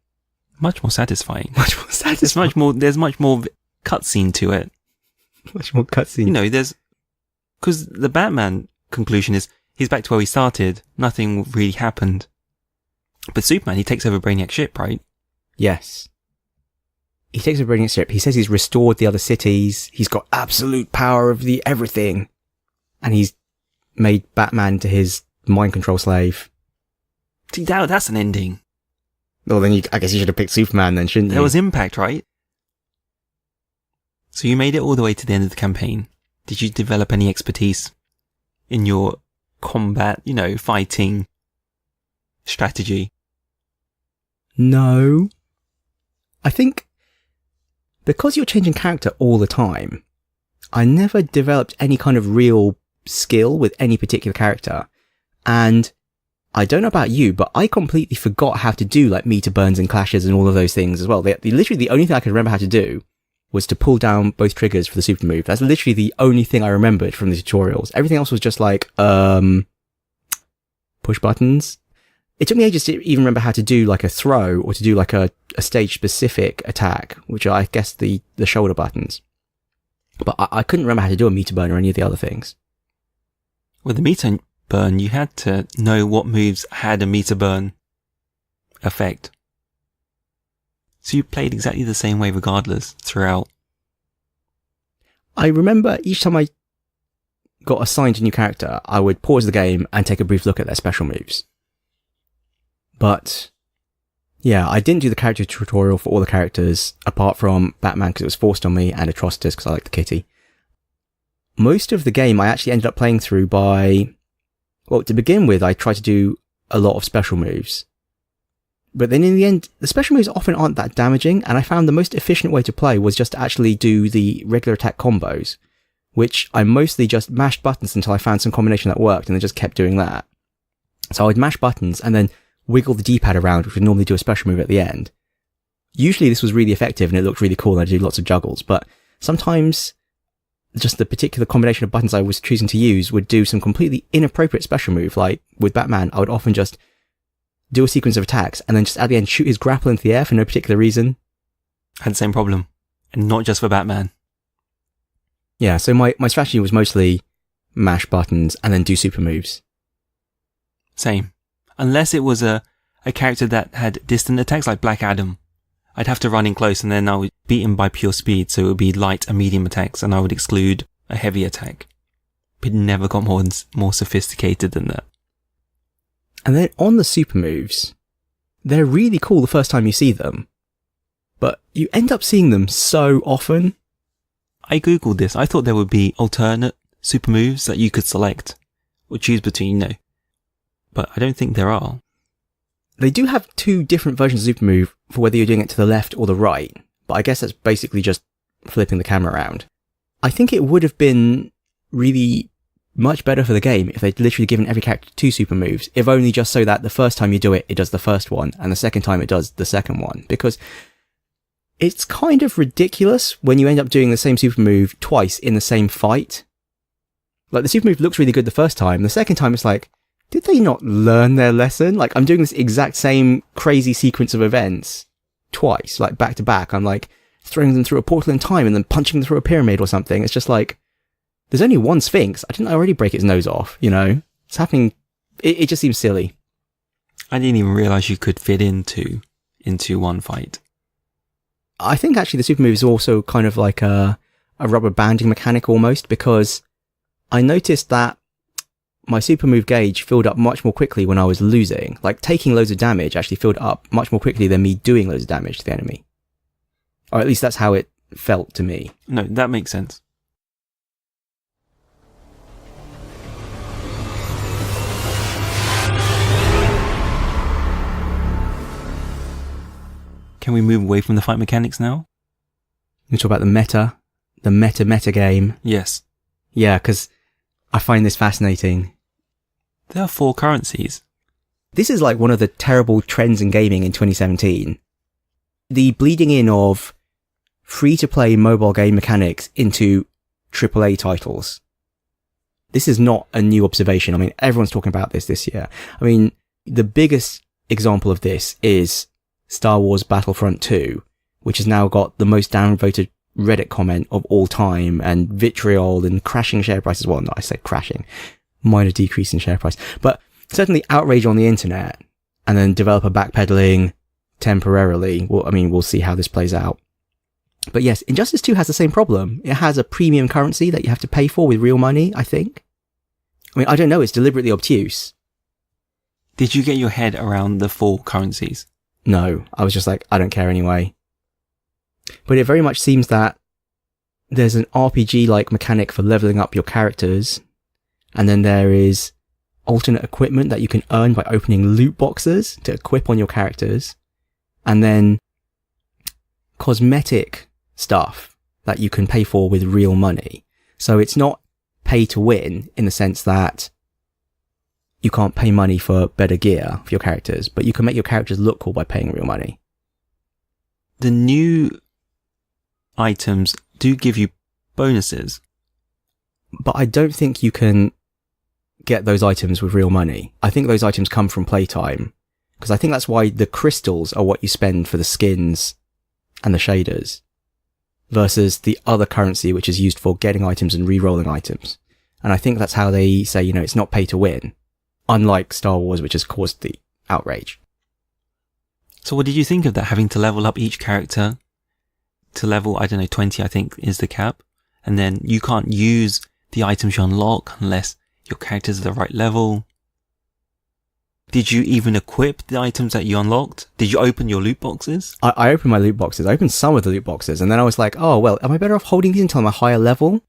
Speaker 1: Much more satisfying.
Speaker 2: Much more satisfying.
Speaker 1: There's much more cutscene to it.
Speaker 2: Much more cutscene.
Speaker 1: You know, because the Batman conclusion is, he's back to where he started. Nothing really happened. But Superman, he takes over Brainiac's ship, right?
Speaker 2: Yes. He takes over Brainiac's ship. He says he's restored the other cities. He's got absolute power of the everything. And he's made Batman to his mind control slave.
Speaker 1: See, that's an ending.
Speaker 2: Well, then I guess you should have picked Superman then, shouldn't you?
Speaker 1: There was impact, right? So you made it all the way to the end of the campaign. Did you develop any expertise in your combat, you know, fighting strategy?
Speaker 2: No. I think because you're changing character all the time, I never developed any kind of real skill with any particular character. And I don't know about you, but I completely forgot how to do like meter burns and clashes and all of those things as well. Literally the only thing I could remember how to do was to pull down both triggers for the super move. That's literally the only thing I remembered from the tutorials. Everything else was just like, push buttons. It took me ages to even remember how to do like a throw or to do like a stage specific attack, which are, I guess, the shoulder buttons. But I couldn't remember how to do a meter burn or any of the other things.
Speaker 1: With the meter burn, you had to know what moves had a meter burn effect. So you played exactly the same way regardless throughout.
Speaker 2: I remember each time I got assigned a new character, I would pause the game and take a brief look at their special moves. But yeah, I didn't do the character tutorial for all the characters, apart from Batman because it was forced on me, and Atrocitus because I like the kitty. Most of the game I actually ended up playing through by... Well, to begin with, I tried to do a lot of special moves. But then in the end, the special moves often aren't that damaging, and I found the most efficient way to play was just to actually do the regular attack combos, which I mostly just mashed buttons until I found some combination that worked, and then just kept doing that. So I'd mash buttons and then wiggle the D-pad around, which would normally do a special move at the end. Usually this was really effective and it looked really cool and I did lots of juggles, but sometimes just the particular combination of buttons I was choosing to use would do some completely inappropriate special move. Like with Batman, I would often just do a sequence of attacks and then just at the end shoot his grapple into the air for no particular reason.
Speaker 1: I had the same problem, and not just for Batman.
Speaker 2: Yeah, so my strategy was mostly mash buttons and then do super moves.
Speaker 1: Same. Unless it was a character that had distant attacks like Black Adam. I'd have to run in close and then I would beat him by pure speed, so it would be light and medium attacks and I would exclude a heavy attack. But it never got more sophisticated than that.
Speaker 2: And then on the super moves, they're really cool the first time you see them, but you end up seeing them so often.
Speaker 1: I googled this. I thought there would be alternate super moves that you could select or choose between, but I don't think there are.
Speaker 2: They do have two different versions of super move for whether you're doing it to the left or the right, but I guess that's basically just flipping the camera around. I think it would have been really much better for the game if they'd literally given every character two super moves, if only just so that the first time you do it, it does the first one, and the second time it does the second one, because it's kind of ridiculous when you end up doing the same super move twice in the same fight. Like, the super move looks really good the first time, the second time it's like, did they not learn their lesson? Like, I'm doing this exact same crazy sequence of events twice, like back to back. I'm like throwing them through a portal in time and then punching them through a pyramid or something. It's just like, there's only one Sphinx. Didn't I already break its nose off, you know? It's happening. It just seems silly.
Speaker 1: I didn't even realize you could fit into one fight.
Speaker 2: I think actually the super move is also kind of like a rubber banding mechanic almost, because I noticed that my super move gauge filled up much more quickly when I was losing. Like, taking loads of damage actually filled up much more quickly than me doing loads of damage to the enemy. Or at least that's how it felt to me.
Speaker 1: No, that makes sense. Can we move away from the fight mechanics now?
Speaker 2: We talk about the meta game.
Speaker 1: Yes.
Speaker 2: Yeah, because I find this fascinating.
Speaker 1: There are 4 currencies.
Speaker 2: This is like one of the terrible trends in gaming in 2017. The bleeding in of free-to-play mobile game mechanics into AAA titles. This is not a new observation. I mean, everyone's talking about this year. I mean, the biggest example of this is Star Wars Battlefront 2, which has now got the most downvoted Reddit comment of all time, and vitriol and crashing share prices. Well, no, I say crashing. Minor decrease in share price. But certainly outrage on the internet, and then developer backpedaling temporarily. Well, I mean, we'll see how this plays out. But yes, Injustice 2 has the same problem. It has a premium currency that you have to pay for with real money, I think. I mean, I don't know, it's deliberately obtuse.
Speaker 1: Did you get your head around the 4 currencies?
Speaker 2: No, I was just like, I don't care anyway. But it very much seems that there's an RPG-like mechanic for leveling up your characters, and then there is alternate equipment that you can earn by opening loot boxes to equip on your characters, and then cosmetic stuff that you can pay for with real money. So it's not pay to win in the sense that you can't pay money for better gear for your characters, but you can make your characters look cool by paying real money.
Speaker 1: The new items do give you bonuses.
Speaker 2: But I don't think you can get those items with real money. I think those items come from playtime, because I think that's why the crystals are what you spend for the skins and the shaders, versus the other currency which is used for getting items and re-rolling items. And I think that's how they say, you know, it's not pay to win, unlike Star Wars, which has caused the outrage.
Speaker 1: So what did you think of that, having to level up each character to level, 20, I think is the cap, and then you can't use the items you unlock unless your character's at the right level? Did you even equip the items that you unlocked? Did you open your loot boxes?
Speaker 2: I opened my loot boxes. I opened some of the loot boxes, and then I was like, oh, well, am I better off holding these until I'm a higher level?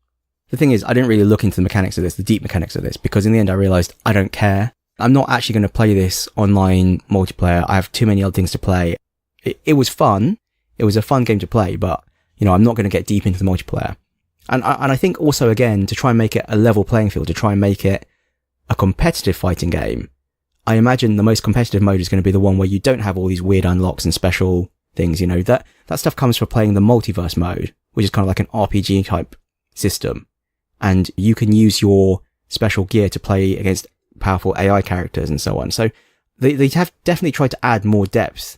Speaker 2: The thing is, I didn't really look into the mechanics of this, the deep mechanics of this, because in the end I realized I don't care. I'm not actually going to play this online multiplayer. I have too many other things to play. It was fun. It was a fun game to play, but, you know, I'm not going to get deep into the multiplayer. And I think also, again, to try and make it a level playing field, to try and make it a competitive fighting game, I imagine the most competitive mode is going to be the one where you don't have all these weird unlocks and special things, you know, that stuff comes from playing the multiverse mode, which is kind of like an RPG type system. And you can use your special gear to play against powerful AI characters and so on. So they have definitely tried to add more depth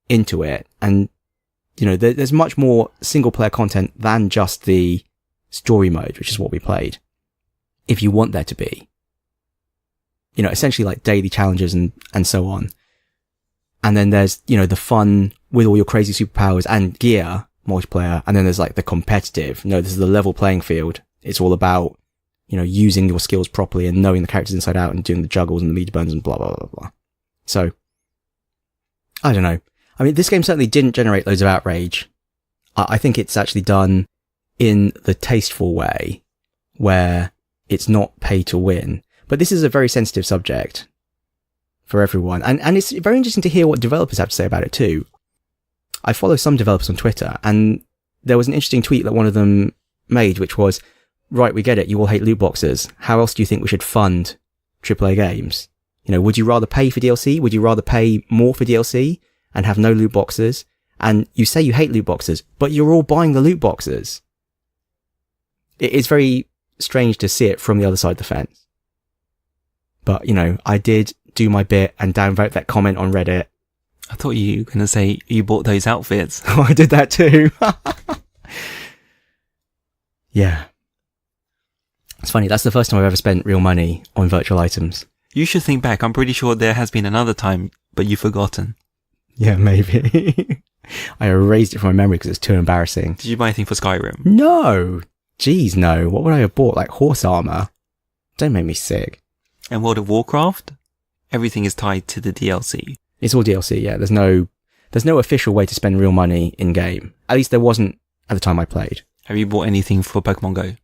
Speaker 2: into it. And, you know, there's much more single player content than just the story mode, which is what we played, if you want there to be, essentially like daily challenges and so on. And then there's, the fun with all your crazy superpowers and gear multiplayer. And then there's like the competitive, this is the level playing field. It's all about, using your skills properly and knowing the characters inside out and doing the juggles and the meter burns and blah, blah, blah, blah. So, I don't know. I mean, this game certainly didn't generate loads of outrage. I think it's actually done in the tasteful way where it's not pay to win. But this is a very sensitive subject for everyone. And it's very interesting to hear what developers have to say about it too. I follow some developers on Twitter, and there was an interesting tweet that one of them made, which was, right, we get it, you all hate loot boxes. How else do you think we should fund AAA games? Would you rather pay for DLC? Would you rather pay more for DLC and have no loot boxes? And you say you hate loot boxes, but you're all buying the loot boxes. It's very strange to see it from the other side of the fence. But, I did do my bit and downvote that comment on Reddit.
Speaker 1: I thought you were going to say you bought those outfits.
Speaker 2: Oh, I did that too. Yeah. It's funny, that's the first time I've ever spent real money on virtual items.
Speaker 1: You should think back. I'm pretty sure there has been another time, but you've forgotten.
Speaker 2: Yeah, maybe. I erased it from my memory because it's too embarrassing.
Speaker 1: Did you buy anything for Skyrim?
Speaker 2: No. Jeez, no. What would I have bought? Like horse armor? Don't make me sick.
Speaker 1: And World of Warcraft? Everything is tied to the DLC.
Speaker 2: It's all DLC, yeah. There's no official way to spend real money in game. At least there wasn't at the time I played.
Speaker 1: Have you bought anything for Pokemon Go?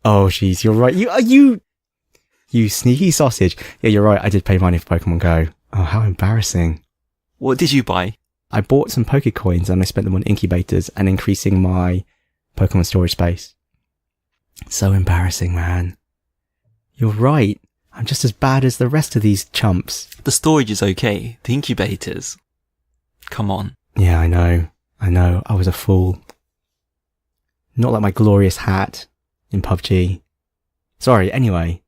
Speaker 2: Oh, jeez, you're right. You sneaky sausage. Yeah, you're right. I did pay money for Pokemon Go. Oh, how embarrassing.
Speaker 1: What did you buy?
Speaker 2: I bought some Pokecoins and I spent them on incubators and increasing my Pokemon storage space. So embarrassing, man. You're right. I'm just as bad as the rest of these chumps.
Speaker 1: The storage is okay. The incubators. Come on.
Speaker 2: Yeah, I know. I was a fool. Not like my glorious hat in PUBG. Sorry, anyway.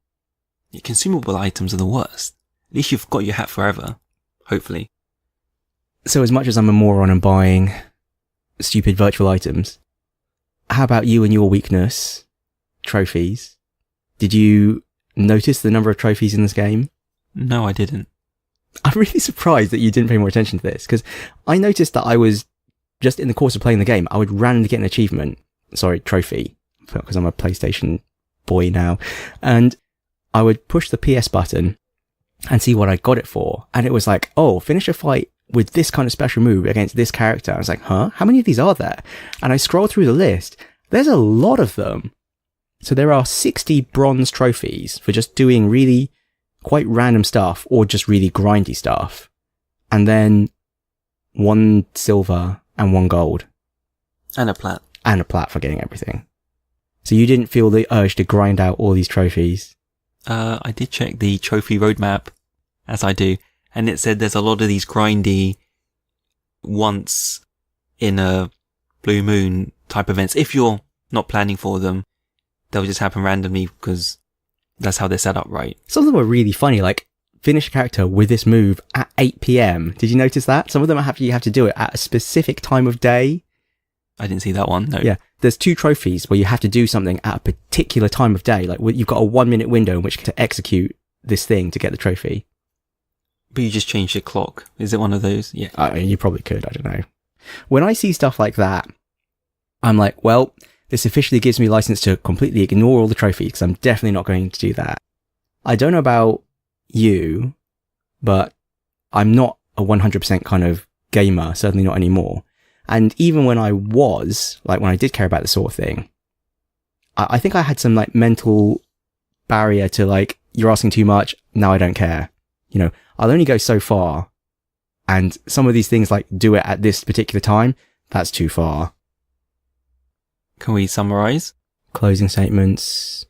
Speaker 1: Your consumable items are the worst. At least you've got your hat forever. Hopefully.
Speaker 2: So as much as I'm a moron and buying stupid virtual items, how about you and your weakness? Trophies. Did you notice the number of trophies in this game?
Speaker 1: No, I didn't.
Speaker 2: I'm really surprised that you didn't pay more attention to this, because I noticed that I was, just in the course of playing the game, I would randomly get an trophy, because I'm a PlayStation boy now, and I would push the PS button and see what I got it for, and it was like, oh, finish a fight with this kind of special move against this character. I was like, huh? How many of these are there? And I scrolled through the list. There's a lot of them. So there are 60 bronze trophies for just doing really quite random stuff or just really grindy stuff. And then 1 silver and 1 gold.
Speaker 1: And a plat.
Speaker 2: And a plat for getting everything. So you didn't feel the urge to grind out all these trophies?
Speaker 1: I did check the trophy roadmap, as I do, and it said there's a lot of these grindy once in a blue moon type events. If you're not planning for them, they'll just happen randomly because that's how they're set up, right?
Speaker 2: Some of them are really funny, like finish a character with this move at 8 PM. Did you notice that? Some of them you have to do it at a specific time of day.
Speaker 1: I didn't see that one, no.
Speaker 2: Yeah, there's 2 trophies where you have to do something at a particular time of day. Like you've got a 1-minute window in which to execute this thing to get the trophy.
Speaker 1: But you just changed your clock. Is it one of those? Yeah.
Speaker 2: You probably could, I don't know. When I see stuff like that, I'm like, well, this officially gives me license to completely ignore all the trophies, because I'm definitely not going to do that. I don't know about you, but I'm not a 100% kind of gamer, certainly not anymore. And even when I was, like when I did care about this sort of thing, I think I had some like mental barrier to like, you're asking too much, now I don't care. I'll only go so far. And some of these things like do it at this particular time, that's too far.
Speaker 1: Can we summarize?
Speaker 2: Closing statements.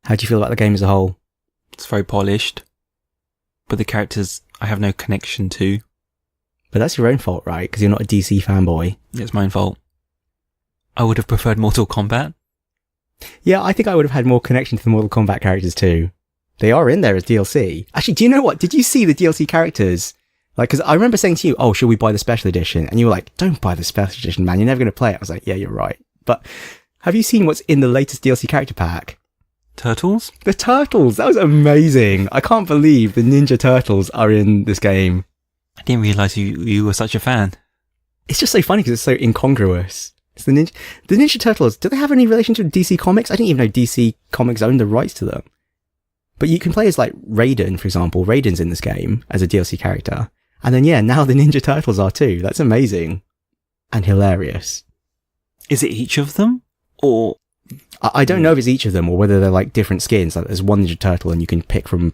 Speaker 2: How do you feel about the game as a whole?
Speaker 1: It's very polished, but the characters I have no connection to.
Speaker 2: But that's your own fault, right? Because you're not a DC fanboy.
Speaker 1: It's my own fault. I would have preferred Mortal Kombat.
Speaker 2: Yeah, I think I would have had more connection to the Mortal Kombat characters too. They are in there as DLC. Actually, do you know what? Did you see the DLC characters? Like, because I remember saying to you, oh, should we buy the special edition? And you were like, don't buy the special edition, man. You're never going to play it. I was like, yeah, you're right. But Have you seen what's in the latest DLC character pack?
Speaker 1: Turtles?
Speaker 2: The turtles! That was amazing! I can't believe the Ninja Turtles are in this game.
Speaker 1: I didn't realise you were such a fan.
Speaker 2: It's just so funny because it's so incongruous. It's the Ninja Turtles, do they have any relationship with DC Comics? I didn't even know DC Comics owned the rights to them. But you can play as, like, Raiden, for example. Raiden's in this game as a DLC character. And then, yeah, now the Ninja Turtles are too. That's amazing. And hilarious.
Speaker 1: Is it each of them? Or...
Speaker 2: I don't know if it's each of them or whether they're, like, different skins. Like, there's one Ninja Turtle and you can pick from...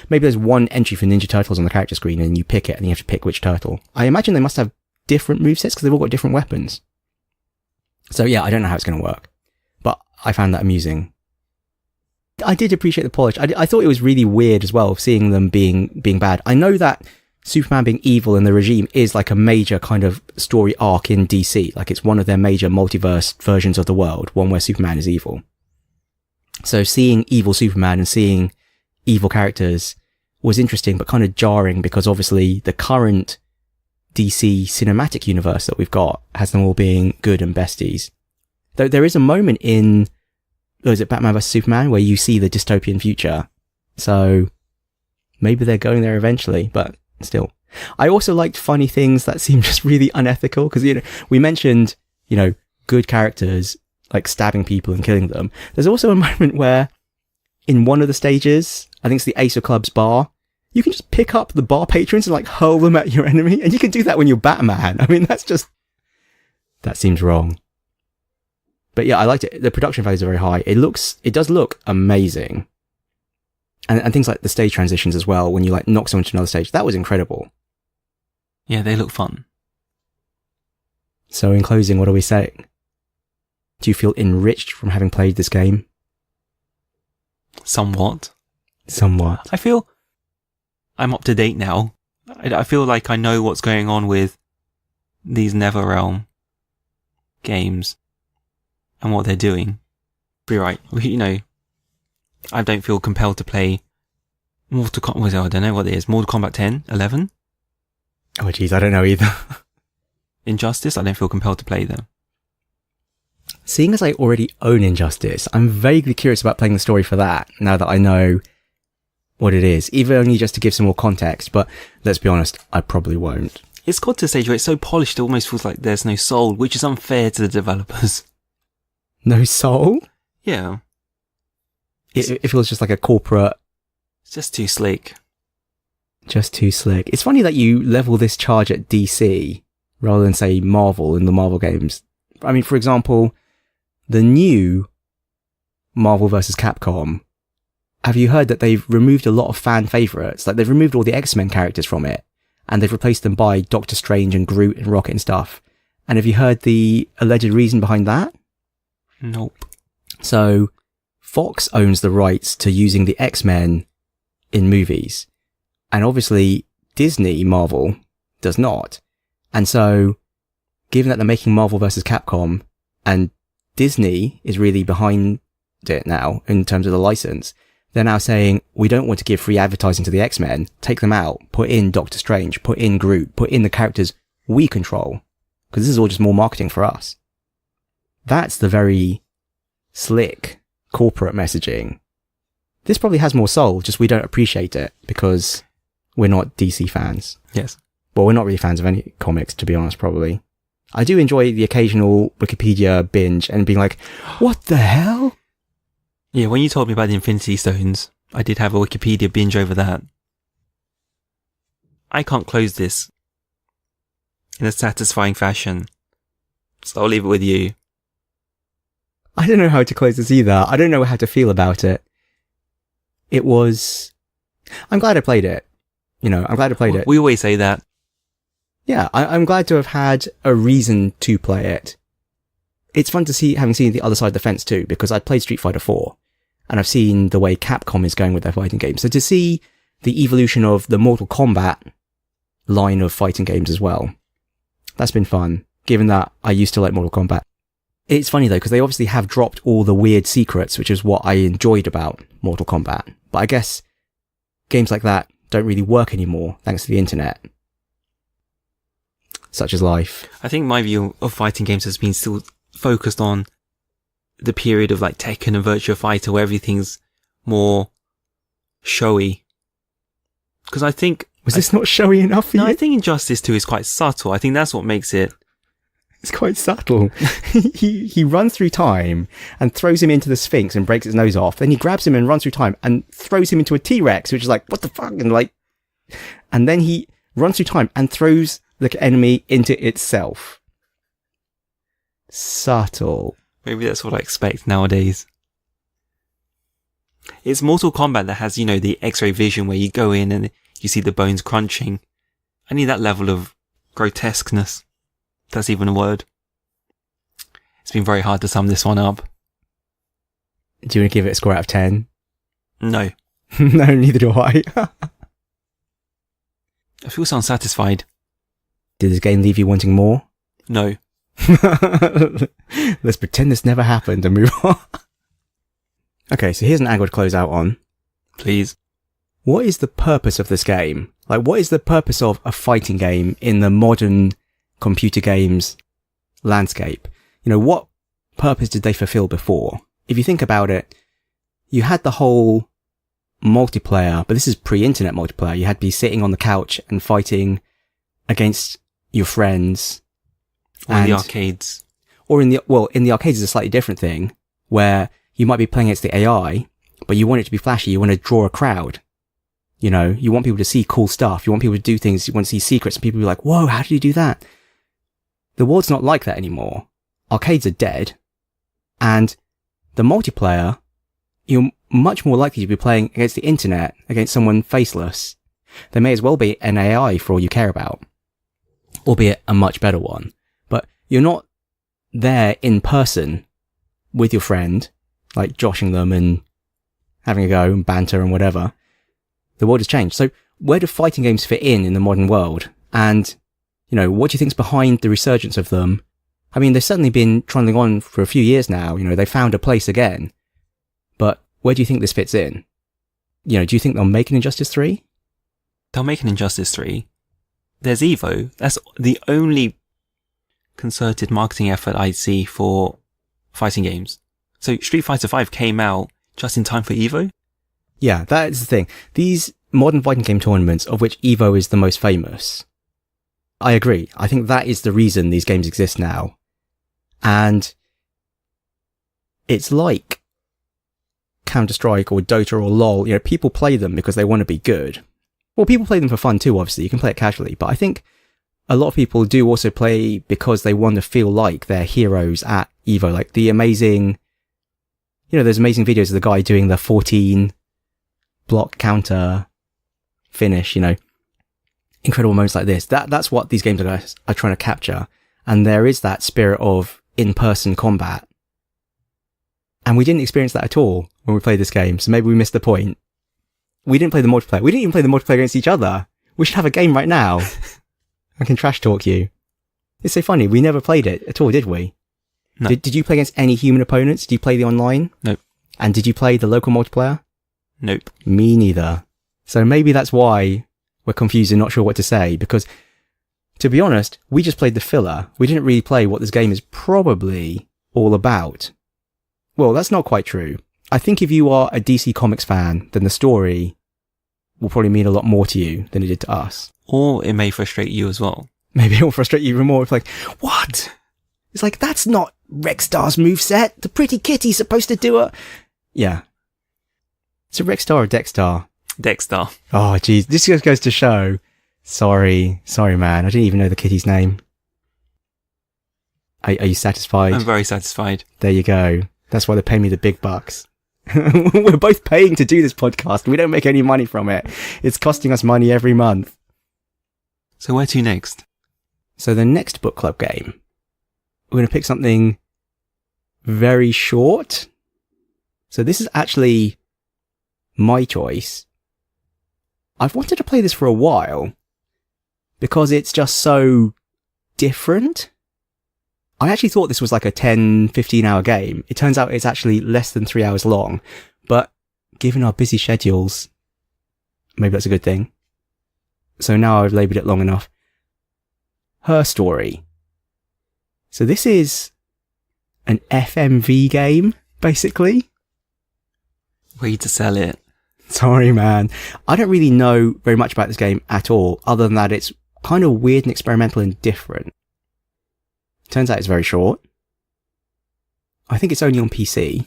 Speaker 2: Maybe there's one entry for Ninja Turtles on the character screen and you pick it and you have to pick which turtle. I imagine they must have different movesets because they've all got different weapons. So, yeah, I don't know how it's going to work. But I found that amusing. I did appreciate the polish. I thought it was really weird as well, seeing them being bad. I know that Superman being evil and the regime is like a major kind of story arc in DC. Like it's one of their major multiverse versions of the world, one where Superman is evil. So seeing evil Superman and seeing evil characters was interesting, but kind of jarring because obviously the current DC cinematic universe that we've got has them all being good and besties. Though there is a moment in... is it Batman vs Superman where you see the dystopian future? So maybe they're going there eventually, but still. I also liked funny things that seem just really unethical because, you know, we mentioned, you know, good characters like stabbing people and killing them. There's also a moment where in one of the stages, I think it's the Ace of Clubs bar, you can just pick up the bar patrons and like hurl them at your enemy. And you can do that when you're Batman. I mean, that seems wrong. But yeah, I liked it. The production values are very high. It does look amazing. And things like the stage transitions as well, when you like knock someone to another stage, that was incredible.
Speaker 1: Yeah, they look fun.
Speaker 2: So in closing, what are we saying? Do you feel enriched from having played this game?
Speaker 1: Somewhat.
Speaker 2: I
Speaker 1: feel I'm up to date now. I feel like I know what's going on with these NetherRealm games and what they're doing. But you're right. You know, I don't feel compelled to play Mortal Kombat. I don't know what it is. Mortal Kombat 10, 11?
Speaker 2: Oh, jeez, I don't know either.
Speaker 1: Injustice, I don't feel compelled to play them.
Speaker 2: Seeing as I already own Injustice, I'm vaguely curious about playing the story for that, now that I know what it is. Even only just to give some more context, but let's be honest, I probably won't.
Speaker 1: It's got to a stage where it's so polished it almost feels like there's no soul, which is unfair to the developers.
Speaker 2: No soul?
Speaker 1: Yeah.
Speaker 2: It feels just like a corporate...
Speaker 1: It's just too slick.
Speaker 2: Just too slick. It's funny that you level this charge at DC rather than, say, Marvel in the Marvel games. I mean, for example, the new Marvel vs. Capcom, have you heard that they've removed a lot of fan favourites? Like, they've removed all the X-Men characters from it, and they've replaced them by Doctor Strange and Groot and Rocket and stuff. And have you heard the alleged reason behind that?
Speaker 1: Nope.
Speaker 2: So, Fox owns the rights to using the X-Men in movies. And obviously, Disney, Marvel, does not. And so, given that they're making Marvel vs. Capcom, and Disney is really behind it now, in terms of the license, they're now saying, we don't want to give free advertising to the X-Men, take them out, put in Doctor Strange, put in Groot, put in the characters we control. Because this is all just more marketing for us. That's the very slick corporate messaging. This probably has more soul, just we don't appreciate it because we're not DC fans.
Speaker 1: Yes.
Speaker 2: Well, we're not really fans of any comics, to be honest, probably. I do enjoy the occasional Wikipedia binge and being like, what the hell?
Speaker 1: Yeah, when you told me about the Infinity Stones, I did have a Wikipedia binge over that. I can't close this in a satisfying fashion, so I'll leave it with you.
Speaker 2: I don't know how to close this either. I don't know how to feel about it. I'm glad I played it. You know, I'm glad I played it.
Speaker 1: We always say that.
Speaker 2: Yeah, I'm glad to have had a reason to play it. It's fun to see, having seen the other side of the fence too, because I played Street Fighter 4, and I've seen the way Capcom is going with their fighting games. So to see the evolution of the Mortal Kombat line of fighting games as well, that's been fun, given that I used to like Mortal Kombat. It's funny though, because they obviously have dropped all the weird secrets, which is what I enjoyed about Mortal Kombat. But I guess games like that don't really work anymore, thanks to the internet. Such as life.
Speaker 1: I think my view of fighting games has been still focused on the period of like Tekken and Virtua Fighter where everything's more showy. Because I think...
Speaker 2: Was this not showy enough for you?
Speaker 1: No, I think Injustice 2 is quite subtle. I think that's what makes it...
Speaker 2: It's quite subtle. he runs through time and throws him into the Sphinx and breaks his nose off. Then he grabs him and runs through time and throws him into a T-Rex, which is like, what the fuck? And then he runs through time and throws the enemy into itself. Subtle.
Speaker 1: Maybe that's what I expect nowadays. It's Mortal Kombat that has, you know, the X-ray vision where you go in and you see the bones crunching. I need that level of grotesqueness. If that's even a word. It's been very hard to sum this one up.
Speaker 2: Do you want to give it a score out of 10?
Speaker 1: No.
Speaker 2: No, neither do I.
Speaker 1: I feel so unsatisfied.
Speaker 2: Did this game leave you wanting more?
Speaker 1: No.
Speaker 2: Let's pretend this never happened and move on. Okay, so here's an angle to close out on.
Speaker 1: Please.
Speaker 2: What is the purpose of this game? Like, what is the purpose of a fighting game in the modern computer games landscape? You know, what purpose did they fulfill before? If you think about it, you had the whole multiplayer, but this is pre-internet multiplayer. You had to be sitting on the couch and fighting against your friends.
Speaker 1: Or in the arcades.
Speaker 2: Or in the arcades is a slightly different thing, where you might be playing against the AI, but you want it to be flashy. You want to draw a crowd. You know, you want people to see cool stuff. You want people to do things. You want to see secrets and people be like, whoa, how did you do that? The world's not like that anymore. Arcades are dead. And the multiplayer, you're much more likely to be playing against the internet, against someone faceless. There may as well be an AI for all you care about, albeit a much better one. But you're not there in person with your friend, like joshing them and having a go and banter and whatever. The world has changed. So where do fighting games fit in the modern world? And, you know, what do you think's behind the resurgence of them? I mean, they've certainly been trundling on for a few years now. You know, they found a place again. But where do you think this fits in? You know, do you think they'll make an Injustice 3?
Speaker 1: They'll make an Injustice 3. There's Evo. That's the only concerted marketing effort I see for fighting games. So Street Fighter V came out just in time for Evo.
Speaker 2: Yeah, that is the thing. These modern fighting game tournaments, of which Evo is the most famous, I agree. I think that is the reason these games exist now. And it's like Counter-Strike or Dota or LoL. You know, people play them because they want to be good. Well, people play them for fun too, obviously. You can play it casually. But I think a lot of people do also play because they want to feel like they're heroes at Evo. Like the amazing, you know, there's amazing videos of the guy doing the 14 block counter finish, you know, incredible moments like this. That's what these games are trying to capture. And there is that spirit of in-person combat. And we didn't experience that at all when we played this game. So maybe we missed the point. We didn't play the multiplayer. We didn't even play the multiplayer against each other. We should have a game right now. I can trash talk you. It's so funny. We never played it at all, did we?
Speaker 1: No.
Speaker 2: Did you play against any human opponents? Did you play the online?
Speaker 1: Nope.
Speaker 2: And did you play the local multiplayer?
Speaker 1: Nope.
Speaker 2: Me neither. So maybe that's why we're confused and not sure what to say, because to be honest, we just played the filler. We didn't really play what this game is probably all about. Well, that's not quite true. I think if you are a DC Comics fan, then the story will probably mean a lot more to you than it did to us.
Speaker 1: Or it may frustrate you as well.
Speaker 2: Maybe it'll frustrate you even more. It's like, what? It's like, that's not Rexstar's moveset. The pretty kitty's supposed to do it. Yeah. Is it Rexstar or Dexstar?
Speaker 1: Dexter.
Speaker 2: Oh, geez. This just goes to show. Sorry, man. I didn't even know the kitty's name. Are you satisfied?
Speaker 1: I'm very satisfied.
Speaker 2: There you go. That's why they pay me the big bucks. We're both paying to do this podcast. We don't make any money from it. It's costing us money every month.
Speaker 1: So where to next?
Speaker 2: So the next book club game, we're going to pick something very short. So this is actually my choice. I've wanted to play this for a while because it's just so different. I actually thought this was like a 10, 15 hour game. It turns out it's actually less than 3 hours long, but given our busy schedules, maybe that's a good thing. So now I've labelled it long enough. Her Story. So this is an FMV game, basically.
Speaker 1: Way to sell it.
Speaker 2: Sorry, man. I don't really know very much about this game at all, other than that it's kind of weird and experimental and different. Turns out it's very short. I think it's only on PC.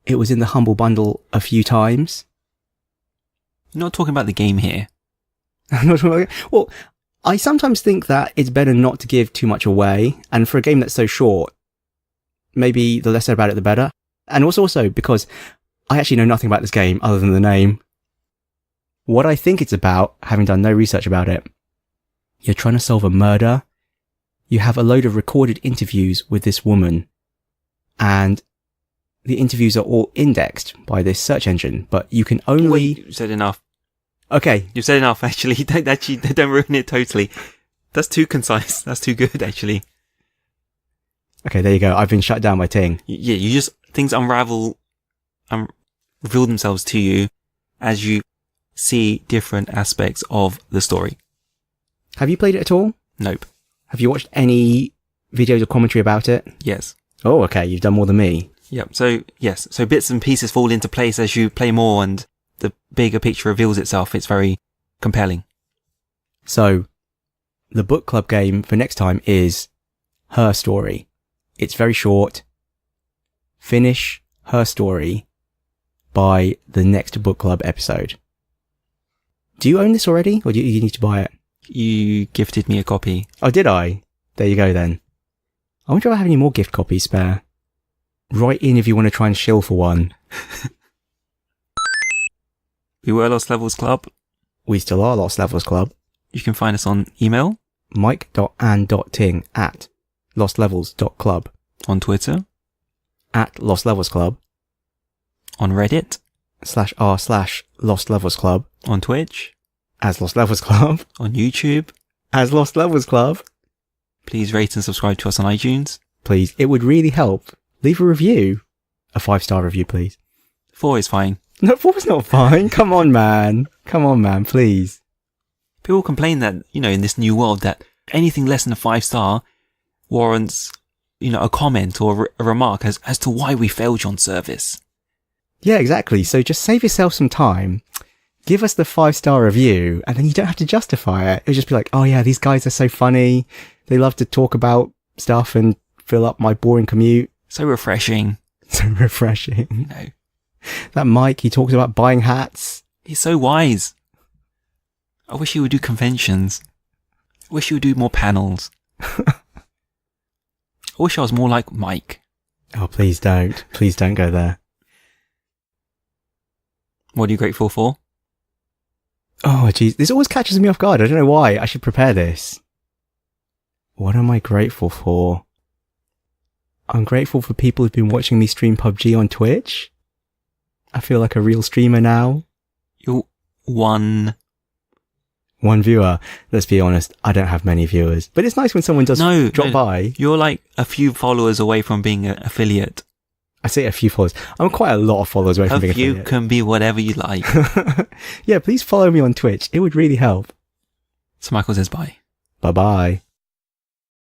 Speaker 2: It was in the Humble Bundle a few times.
Speaker 1: You're not talking about the game here.
Speaker 2: I'm not sure. Well, I sometimes think that it's better not to give too much away, and for a game that's so short, maybe the less said about it, the better. And also because I actually know nothing about this game other than the name. What I think it's about, having done no research about it, you're trying to solve a murder. You have a load of recorded interviews with this woman, and the interviews are all indexed by this search engine, but you can only...
Speaker 1: Wait, you said enough.
Speaker 2: Okay.
Speaker 1: You've said enough, actually. Don't ruin it totally. That's too concise. That's too good, actually.
Speaker 2: Okay, there you go. I've been shut down by Ting.
Speaker 1: Yeah, things reveal themselves to you as you see different aspects of the story.
Speaker 2: Have you played it at all?
Speaker 1: Nope.
Speaker 2: Have you watched any videos or commentary about it?
Speaker 1: Yes.
Speaker 2: Oh, okay. You've done more than me.
Speaker 1: Yep. So, yes. So bits and pieces fall into place as you play more and the bigger picture reveals itself. It's very compelling.
Speaker 2: So, the book club game for next time is Her Story. It's very short. Finish Her Story by the next book club episode. Do you own this already, or do you need to buy it?
Speaker 1: You gifted me a copy.
Speaker 2: Oh, did I? There you go then. I wonder if I have any more gift copies spare. Write in if you want to try and shill for one.
Speaker 1: We were Lost Levels Club.
Speaker 2: We still are Lost Levels Club.
Speaker 1: You can find us on email.
Speaker 2: mike.and.ting@lostlevels.club.
Speaker 1: On Twitter.
Speaker 2: @lostlevelsclub.
Speaker 1: On Reddit.
Speaker 2: /r/lostlevelsclub.
Speaker 1: On Twitch.
Speaker 2: As Lost Levels Club.
Speaker 1: On YouTube.
Speaker 2: As Lost Levels Club.
Speaker 1: Please rate and subscribe to us on iTunes.
Speaker 2: Please, it would really help. Leave a review. A 5-star review, please.
Speaker 1: 4 is fine.
Speaker 2: No, 4's not fine. Come on, man. Come on, man, please.
Speaker 1: People complain that, in this new world that anything less than a 5-star warrants, a comment or a remark as to why we failed you on service.
Speaker 2: Yeah, exactly. So just save yourself some time. Give us the 5-star review, and then you don't have to justify it. It'll just be like, oh yeah, these guys are so funny. They love to talk about stuff and fill up my boring commute.
Speaker 1: So refreshing.
Speaker 2: So refreshing. That Mike, he talks about buying hats.
Speaker 1: He's so wise. I wish he would do conventions. I wish he would do more panels. I wish I was more like Mike.
Speaker 2: Oh, please don't. Please don't go there.
Speaker 1: What are you grateful for?
Speaker 2: Oh, jeez. This always catches me off guard. I don't know why. I should prepare this. What am I grateful for? I'm grateful for people who've been watching me stream PUBG on Twitch. I feel like a real streamer now.
Speaker 1: You're one
Speaker 2: viewer. Let's be honest. I don't have many viewers. But it's nice when someone does drop by.
Speaker 1: You're like a few followers away from being an affiliate.
Speaker 2: I say a few followers. I'm quite a lot of followers away from being an affiliate.
Speaker 1: A few can be whatever you like.
Speaker 2: Yeah, please follow me on Twitch. It would really help.
Speaker 1: So Michael says bye.
Speaker 2: Bye-bye.